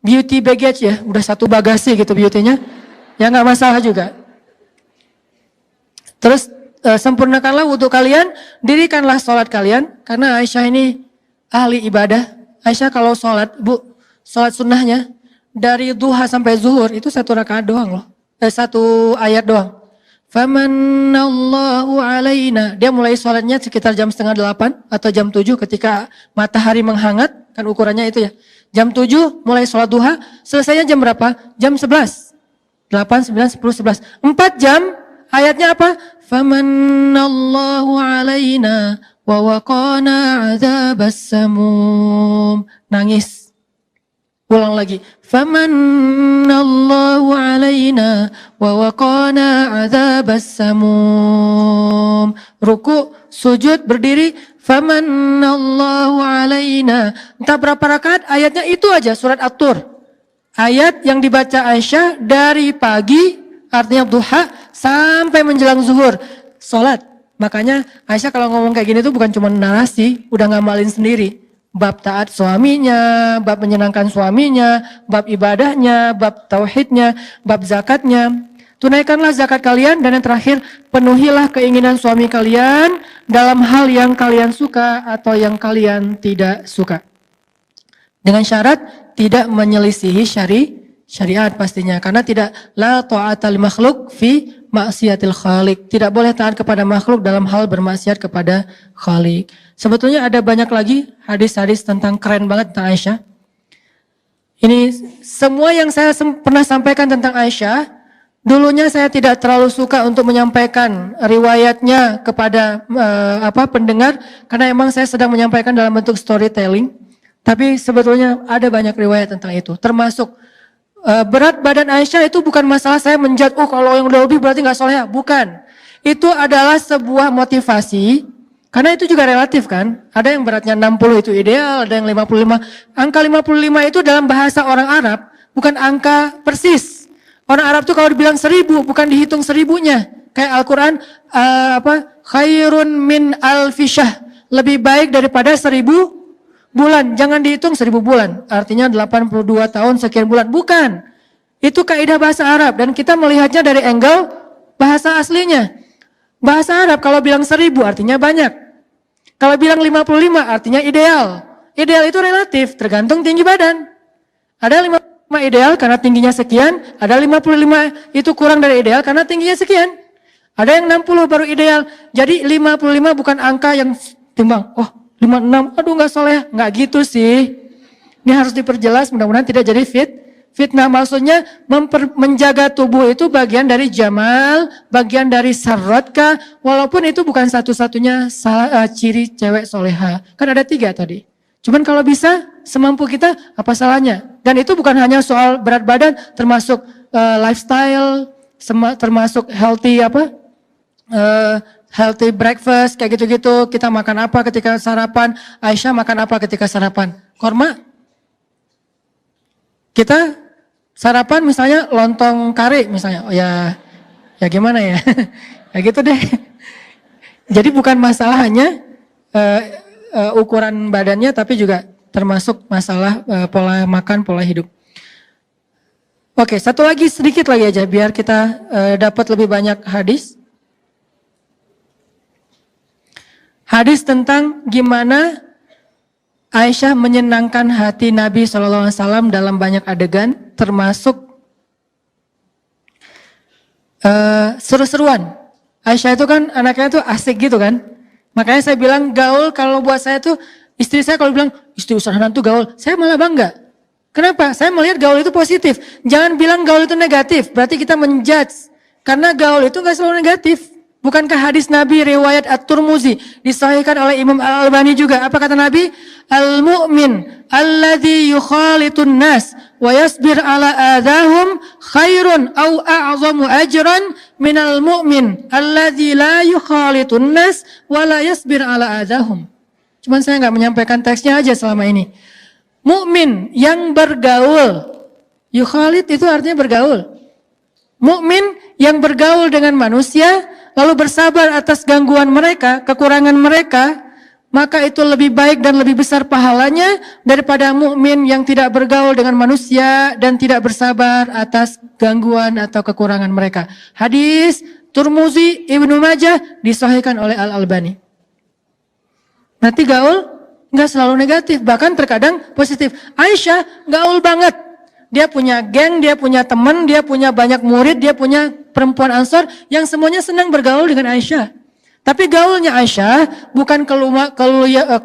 Beauty baggage ya, udah satu bagasi gitu beauty-nya. Ya gak masalah juga. Terus sempurnakanlah wudhu kalian, dirikanlah sholat kalian. Karena Aisyah ini ahli ibadah. Aisyah kalau sholat, sholat sunnahnya dari duha sampai zuhur itu 1 rakaat doang loh. 1 ayat doang. Famanallahu alaina. Dia mulai sholatnya sekitar jam 7:30 atau jam 7 ketika matahari menghangat. Kan ukurannya itu ya. Jam 7 mulai sholat duha. Selesainya jam berapa? Jam 11. 8, 9, 10, 11. 4 jam. Ayatnya apa? Famanallahu alaina wa waqana adzabas samum. Nangis. Ulang lagi. Famanallahu alaina wa waqana adzabas samum. Ruku, sujud, berdiri. Famanallahu alaina. Entah berapa rakaat, ayatnya itu aja surat At-Tur. Ayat yang dibaca Aisyah dari pagi, artinya duha, sampai menjelang zuhur, sholat. Makanya Aisyah kalau ngomong kayak gini tuh bukan cuma narasi, udah ngamalin sendiri. Bab taat suaminya, bab menyenangkan suaminya, bab ibadahnya, bab tauhidnya, bab zakatnya. Tunaikanlah zakat kalian dan yang terakhir, penuhilah keinginan suami kalian dalam hal yang kalian suka atau yang kalian tidak suka. Dengan syarat tidak menyelisihi syariat pastinya. Karena tidak la ta'ata li makhluk fi maksiatil khaliq. Tidak boleh taat kepada makhluk dalam hal bermaksiat kepada khaliq. Sebetulnya ada banyak lagi hadis-hadis tentang keren banget tentang Aisyah. Ini semua yang saya pernah sampaikan tentang Aisyah, dulunya saya tidak terlalu suka untuk menyampaikan riwayatnya kepada pendengar, karena emang saya sedang menyampaikan dalam bentuk storytelling. Tapi sebetulnya ada banyak riwayat tentang itu, termasuk berat badan Aisyah itu bukan masalah saya menjudge, kalau yang udah lebih berarti nggak soleh. Bukan, itu adalah sebuah motivasi. Karena itu juga relatif kan, ada yang beratnya 60 itu ideal, ada yang 55. Angka 55 itu dalam bahasa orang Arab, bukan angka persis. Orang Arab tuh kalau dibilang 1000, bukan dihitung 1000-nya. Kayak Al-Quran, khairun min alfisyah, lebih baik daripada 1000 bulan. Jangan dihitung 1000 bulan, artinya 82 tahun sekian bulan. Bukan, itu kaidah bahasa Arab, dan kita melihatnya dari angle bahasa aslinya. Bahasa Arab kalau bilang 1000 artinya banyak. Kalau bilang 55 artinya ideal. Ideal itu relatif, tergantung tinggi badan. Ada 55 ideal karena tingginya sekian, ada 55 itu kurang dari ideal karena tingginya sekian. Ada yang 60 baru ideal. Jadi 55 bukan angka yang timbang, 56, aduh nggak soleh. Nggak gitu sih. Ini harus diperjelas, mudah-mudahan tidak jadi fitnah. Maksudnya menjaga tubuh itu bagian dari jamal, bagian dari syarat, walaupun itu bukan satu-satunya ciri cewek soleha. Kan ada 3 tadi. Cuman kalau bisa semampu kita, apa salahnya? Dan itu bukan hanya soal berat badan, termasuk lifestyle, termasuk healthy healthy breakfast kayak gitu-gitu. Kita makan apa ketika sarapan? Aisyah makan apa ketika sarapan? Korma. Kita sarapan misalnya lontong kari misalnya, ya gimana ya, ya gitu deh. Jadi bukan masalah hanya ukuran badannya, tapi juga termasuk masalah pola makan, pola hidup. Oke, satu lagi sedikit lagi aja biar kita dapat lebih banyak hadis. Hadis tentang gimana Aisyah menyenangkan hati Nabi SAW dalam banyak adegan, termasuk seru-seruan. Aisyah itu kan anaknya tuh asik gitu kan. Makanya saya bilang gaul, kalau buat saya tuh, istri saya kalau bilang, istri Ustaz Hanan tuh gaul, saya malah bangga. Kenapa? Saya melihat gaul itu positif. Jangan bilang gaul itu negatif, berarti kita menjudge. Karena gaul itu gak selalu negatif. Bukankah hadis Nabi riwayat At-Tirmidzi disahihkan oleh Imam Al-Albani juga? Apa kata Nabi? Al-mu'min alladzi yukhalitun nas wa yasbir ala adahum khairun au a'zamu ajran minal mu'min alladzi la yukhalitun nas wa la yasbir ala adahum. Cuman saya enggak menyampaikan teksnya aja selama ini. Mukmin yang bergaul, yukhalit itu artinya bergaul. Mukmin yang bergaul dengan manusia, lalu bersabar atas gangguan mereka, kekurangan mereka, maka itu lebih baik dan lebih besar pahalanya daripada mukmin yang tidak bergaul dengan manusia dan tidak bersabar atas gangguan atau kekurangan mereka. Hadis Tirmidzi, Ibnu Majah disahihkan oleh Al-Albani. Berarti gaul nggak selalu negatif, bahkan terkadang positif. Aisyah gaul banget. Dia punya geng, dia punya teman, dia punya banyak murid, dia punya perempuan Ansor yang semuanya senang bergaul dengan Aisyah. Tapi gaulnya Aisyah bukan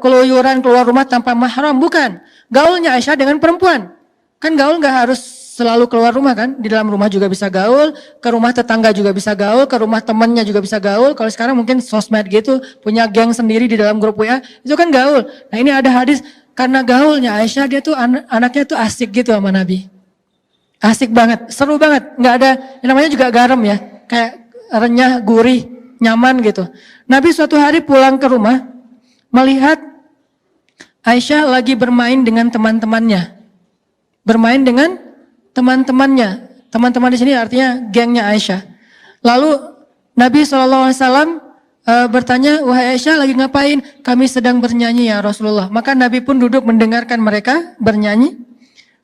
keluyuran keluar rumah tanpa mahram, bukan. Gaulnya Aisyah dengan perempuan. Kan gaul nggak harus selalu keluar rumah kan, di dalam rumah juga bisa gaul, ke rumah tetangga juga bisa gaul, ke rumah temannya juga bisa gaul. Kalau sekarang mungkin sosmed gitu, punya geng sendiri di dalam grup WA, itu kan gaul. Nah ini ada hadis, karena gaulnya Aisyah, dia tuh anaknya tuh asik gitu sama Nabi. Asik banget, seru banget, nggak ada, namanya juga garam ya, kayak renyah, gurih, nyaman gitu. Nabi suatu hari pulang ke rumah, melihat Aisyah lagi bermain dengan teman-temannya. Bermain dengan teman-temannya. Teman-teman di sini artinya gengnya Aisyah. Lalu Nabi SAW bertanya, wahai Aisyah lagi ngapain? Kami sedang bernyanyi ya Rasulullah. Maka Nabi pun duduk mendengarkan mereka bernyanyi.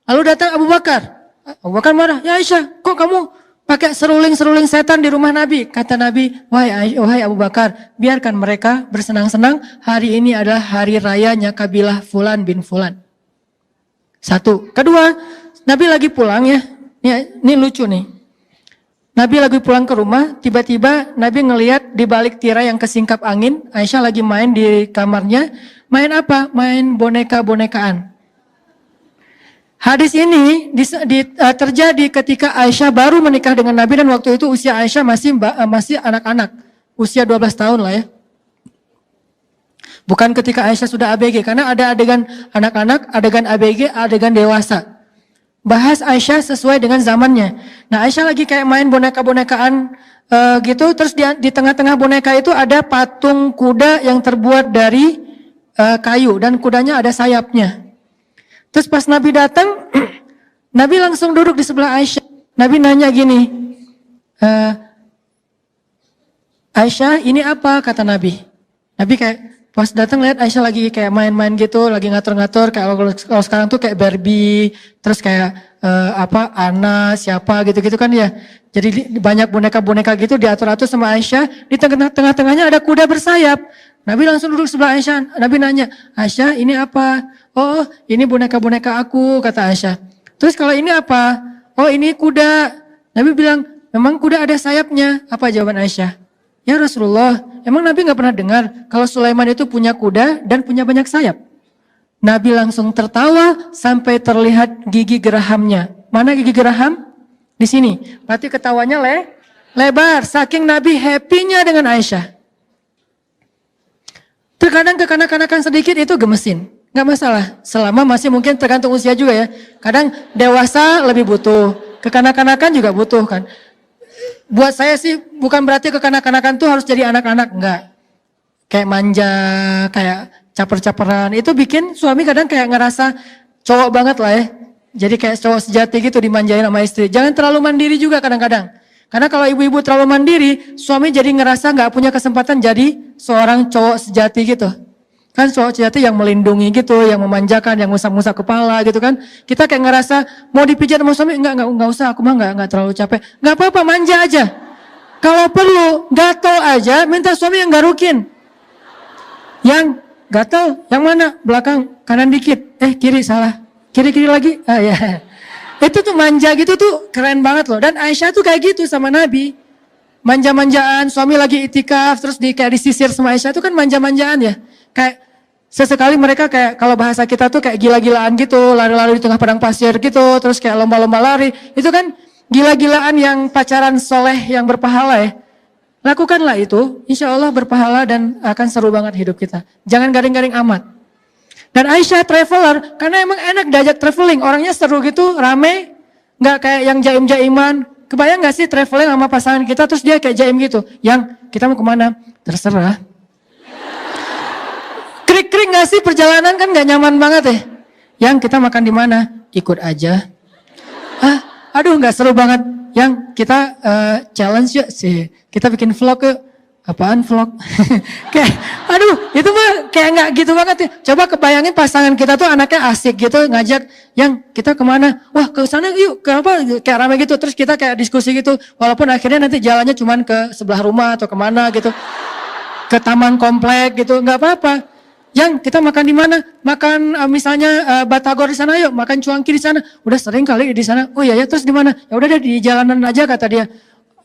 Lalu datang Abu Bakar. Abu Bakar marah, ya Aisyah, kok kamu pakai seruling-seruling setan di rumah Nabi? Kata Nabi, wahai Abu Bakar, biarkan mereka bersenang-senang. Hari ini adalah hari rayanya kabilah Fulan bin Fulan. Satu. Kedua, Nabi lagi pulang ya. Ini lucu nih. Nabi lagi pulang ke rumah, tiba-tiba Nabi ngelihat di balik tirai yang kesingkap angin, Aisyah lagi main di kamarnya. Main apa? Main boneka-bonekaan. Hadis ini terjadi ketika Aisyah baru menikah dengan Nabi dan waktu itu usia Aisyah masih anak-anak. Usia 12 tahun lah ya. Bukan ketika Aisyah sudah ABG, karena ada adegan anak-anak, adegan ABG, adegan dewasa. Bahas Aisyah sesuai dengan zamannya. Nah, Aisyah lagi kayak main boneka-bonekaan gitu, terus di tengah-tengah boneka itu ada patung kuda yang terbuat dari kayu dan kudanya ada sayapnya. Terus pas Nabi datang, Nabi langsung duduk di sebelah Aisyah. Nabi nanya gini, Aisyah ini apa? Kata Nabi. Nabi kayak pas datang lihat Aisyah lagi kayak main-main gitu, lagi ngatur-ngatur kayak kalau sekarang tuh kayak Barbie, terus kayak Ana, siapa gitu-gitu kan ya. Jadi banyak boneka-boneka gitu diatur-atur sama Aisyah, di tengah-tengahnya ada kuda bersayap. Nabi langsung duduk sebelah Aisyah. Nabi nanya, Aisyah ini apa? Oh ini boneka-boneka aku, kata Aisyah. Terus kalau ini apa? Oh ini kuda. Nabi bilang, memang kuda ada sayapnya. Apa jawaban Aisyah? Ya Rasulullah, emang Nabi gak pernah dengar kalau Sulaiman itu punya kuda dan punya banyak sayap? Nabi langsung tertawa sampai terlihat gigi gerahamnya. Mana gigi geraham? Di sini. Berarti ketawanya lebar. Saking Nabi happy-nya dengan Aisyah. Terkadang kekanak-kanakan sedikit itu gemesin. Gak masalah. Selama masih mungkin tergantung usia juga ya. Kadang dewasa lebih butuh. Kekanak-kanakan juga butuh kan. Buat saya sih bukan berarti kekanak-kanakan tuh harus jadi anak-anak, enggak. Kayak manja, kayak caper-caperan. Itu bikin suami kadang kayak ngerasa cowok banget lah ya. Jadi kayak cowok sejati gitu dimanjain sama istri. Jangan terlalu mandiri juga kadang-kadang. Karena kalau ibu-ibu terlalu mandiri, suami jadi ngerasa nggak punya kesempatan jadi seorang cowok sejati gitu. Kan cowok sejati yang melindungi gitu, yang memanjakan, yang ngusap-ngusap kepala gitu kan. Kita kayak ngerasa mau dipijat sama suami, enggak usah, aku mah enggak terlalu capek. Enggak apa-apa, manja aja. Kalau perlu, gatel aja, minta suami yang garukin. Yang gatel, yang mana? Belakang, kanan dikit. Kiri salah. Kiri-kiri lagi. Ya. Itu tuh manja gitu tuh keren banget loh. Dan Aisyah tuh kayak gitu sama Nabi. Manja-manjaan, suami lagi itikaf, terus kayak disisir sama Aisyah itu kan manja-manjaan ya. Kayak sesekali mereka kayak kalau bahasa kita tuh kayak gila-gilaan gitu, lari-lari di tengah padang pasir gitu, terus kayak lomba-lomba lari. Itu kan gila-gilaan yang pacaran soleh yang berpahala ya. Lakukanlah itu, insya Allah berpahala dan akan seru banget hidup kita. Jangan garing-garing amat. Dan Aisyah traveler, karena emang enak diajak traveling, orangnya seru gitu, rame, nggak kayak yang jaim-jaiman. Kebayang gak sih traveling sama pasangan kita, terus dia kayak jaim gitu, yang kita mau kemana? Terserah. Krik-krik gak sih perjalanan kan gak nyaman banget ya. Yang kita makan di mana? Ikut aja. Aduh gak seru banget. Yang kita challenge yuk sih. Kita bikin vlog yuk. Apaan vlog? Kayak aduh itu mah kayak gak gitu banget ya. Coba kebayangin pasangan kita tuh anaknya asik gitu ngajak yang kita kemana? Wah ke sana yuk. Kenapa? Kayak rame gitu. Terus kita kayak diskusi gitu. Walaupun akhirnya nanti jalannya cuman ke sebelah rumah atau kemana gitu. Ke taman komplek gitu. Gak apa-apa. Yang kita makan di mana? Makan misalnya batagor di sana yuk, makan cuangki di sana. Udah sering kali di sana. Oh iya ya, terus di mana? Ya udah deh di jalanan aja kata dia.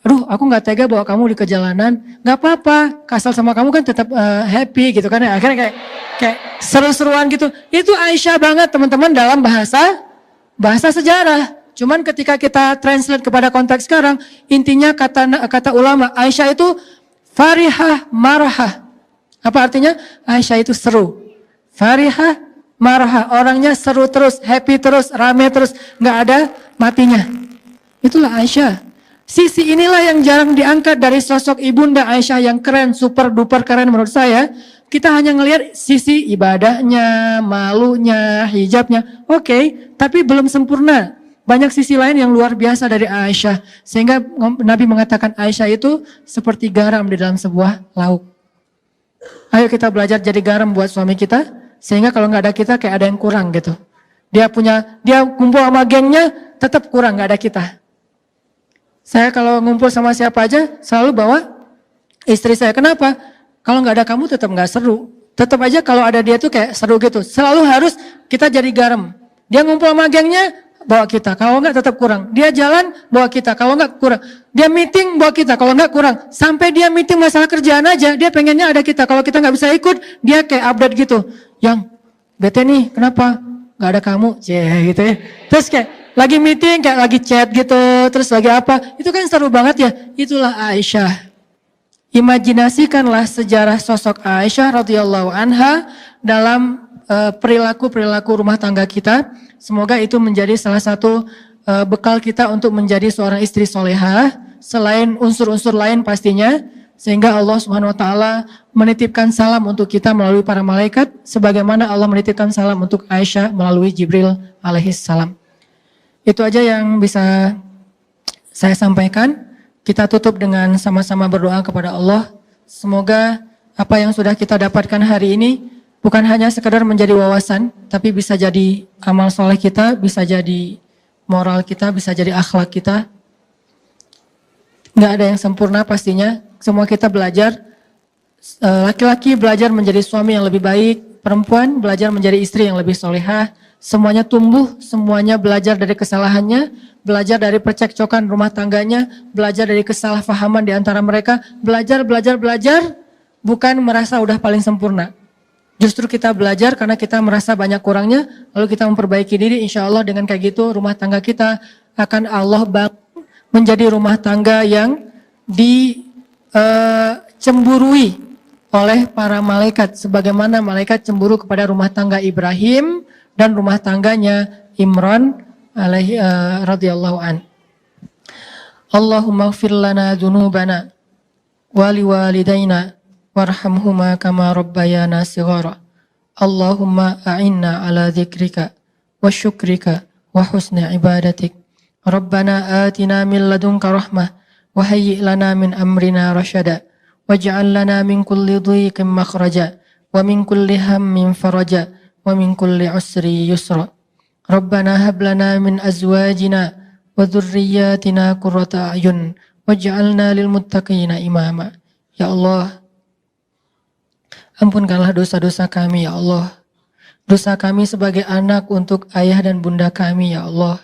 Aduh, aku nggak tega bawa kamu di ke jalanan. Nggak apa-apa, kasal sama kamu kan tetap happy gitu kan. Akhirnya kayak seru-seruan gitu. Itu Aisyah banget teman-teman dalam bahasa sejarah. Cuman ketika kita translate kepada konteks sekarang, intinya kata ulama Aisyah itu farihah marahah. Apa artinya? Aisyah itu seru. Farihah, marahah. Orangnya seru terus, happy terus, rame terus. Gak ada matinya. Itulah Aisyah. Sisi inilah yang jarang diangkat dari sosok ibunda Aisyah yang keren, super duper keren menurut saya. Kita hanya ngelihat sisi ibadahnya, malunya, hijabnya. Oke, tapi belum sempurna. Banyak sisi lain yang luar biasa dari Aisyah. Sehingga Nabi mengatakan Aisyah itu seperti garam di dalam sebuah lauk. Ayo kita belajar jadi garam buat suami kita, sehingga kalau nggak ada kita kayak ada yang kurang gitu. Dia kumpul sama gengnya, tetap kurang nggak ada kita. Saya kalau ngumpul sama siapa aja selalu bawa istri saya. Kenapa? Kalau nggak ada kamu tetap nggak seru. Tetap aja kalau ada dia tuh kayak seru gitu. Selalu harus kita jadi garam. Dia ngumpul sama gengnya, bawa kita. Kalau enggak tetap kurang. Dia jalan, bawa kita. Kalau enggak kurang. Dia meeting, bawa kita. Kalau enggak kurang. Sampai dia meeting masalah kerjaan aja, dia pengennya ada kita. Kalau kita enggak bisa ikut, dia kayak update gitu. Yang, bete nih, kenapa? Enggak ada kamu, gitu ya. Terus kayak lagi meeting, kayak lagi chat gitu. Terus lagi apa. Itu kan seru banget ya. Itulah Aisyah. Imajinasikanlah sejarah sosok Aisyah radhiyallahu anha dalam perilaku-perilaku rumah tangga kita. Semoga itu menjadi salah satu bekal kita untuk menjadi seorang istri solehah, selain unsur-unsur lain pastinya, sehingga Allah Subhanahu wa taala menitipkan salam untuk kita melalui para malaikat, sebagaimana Allah menitipkan salam untuk Aisyah melalui Jibril alaihissalam. salam. Itu aja yang bisa saya sampaikan. Kita tutup dengan sama-sama berdoa kepada Allah. Semoga apa yang sudah kita dapatkan hari ini bukan hanya sekedar menjadi wawasan, tapi bisa jadi amal soleh kita, bisa jadi moral kita, bisa jadi akhlak kita. Nggak ada yang sempurna pastinya. Semua kita belajar. Laki-laki belajar menjadi suami yang lebih baik, perempuan belajar menjadi istri yang lebih solehah. Semuanya tumbuh, semuanya belajar dari kesalahannya, belajar dari percekcokan rumah tangganya, belajar dari kesalahpahaman di antara mereka, belajar, bukan merasa udah paling sempurna. Justru kita belajar karena kita merasa banyak kurangnya, lalu kita memperbaiki diri. Insya Allah dengan kayak gitu rumah tangga kita akan Allah bangun menjadi rumah tangga yang dicemburui oleh para malaikat. Sebagaimana malaikat cemburu kepada rumah tangga Ibrahim dan rumah tangganya Imran alaihi radhiyallahu an. Allahumma ighfir lana dzunubana wa liwalidayna warhamhuma kama rabbayana shighara. Allahumma a'inna ala dzikrika wa syukrika wa husni ibadatik. Rabbana atina min ladunka rahmah wa hayyi' lana min amrina rasyada waj'al lana min kulli dhiqin makhraja wa min kulli hammin faraja wa min kulli usri yusra. Rabbana hab lana min azwajina wa dhurriyyatina qurrata a'yun waj'alna lil muttaqina imama. Ya Allah, ampunkanlah dosa-dosa kami ya Allah. Dosa kami sebagai anak untuk ayah dan bunda kami ya Allah.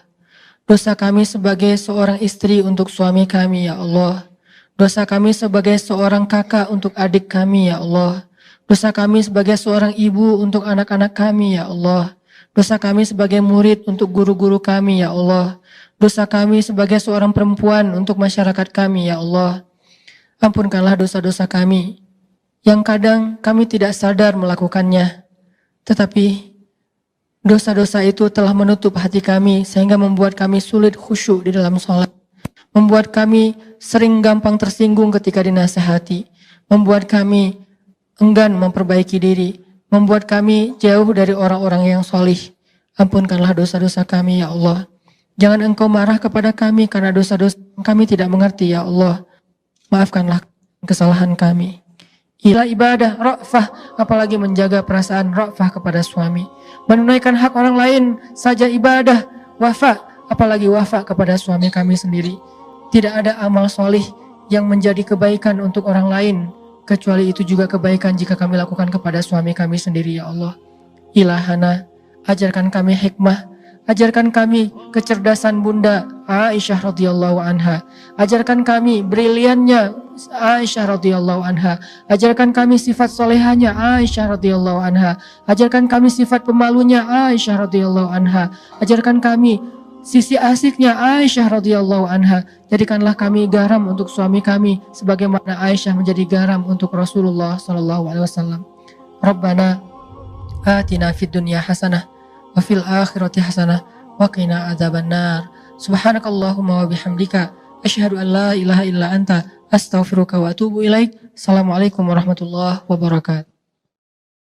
Dosa kami sebagai seorang istri untuk suami kami ya Allah. Dosa kami sebagai seorang kakak untuk adik kami ya Allah. Dosa kami sebagai seorang ibu untuk anak-anak kami ya Allah. Dosa kami sebagai murid untuk guru-guru kami ya Allah. Dosa kami sebagai seorang perempuan untuk masyarakat kami ya Allah. Ampunkanlah dosa-dosa kami yang kadang kami tidak sadar melakukannya, tetapi dosa-dosa itu telah menutup hati kami sehingga membuat kami sulit khusyuk di dalam sholat, membuat kami sering gampang tersinggung ketika dinasihati, membuat kami enggan memperbaiki diri, membuat kami jauh dari orang-orang yang solih. Ampunkanlah dosa-dosa kami ya Allah. Jangan Engkau marah kepada kami karena dosa-dosa kami tidak mengerti ya Allah. Maafkanlah kesalahan kami. Ila ibadah, ra'fah, apalagi menjaga perasaan ra'fah kepada suami. Menunaikan hak orang lain saja ibadah, wafa, apalagi wafa kepada suami kami sendiri. Tidak ada amal solih yang menjadi kebaikan untuk orang lain, kecuali itu juga kebaikan jika kami lakukan kepada suami kami sendiri ya Allah. Ilahana, ajarkan kami hikmah, ajarkan kami kecerdasan Bunda Aisyah radhiyallahu anha. Ajarkan kami briliannya Aisyah radhiyallahu anha. Ajarkan kami sifat solehanya Aisyah radhiyallahu anha. Ajarkan kami sifat pemalunya Aisyah radhiyallahu anha. Ajarkan kami sisi asiknya Aisyah radhiyallahu anha. Jadikanlah kami garam untuk suami kami sebagaimana Aisyah menjadi garam untuk Rasulullah sallallahu alaihi wasallam. Rabbana atina fid dunya hasanah wa fil akhirati hasanah wa qina adzabannar. Subhanakallahumma wa bihamdika asyhadu an la ilaha illa anta astaghfiruka wa atubu ilaik. Assalamualaikum warahmatullahi wabarakatuh.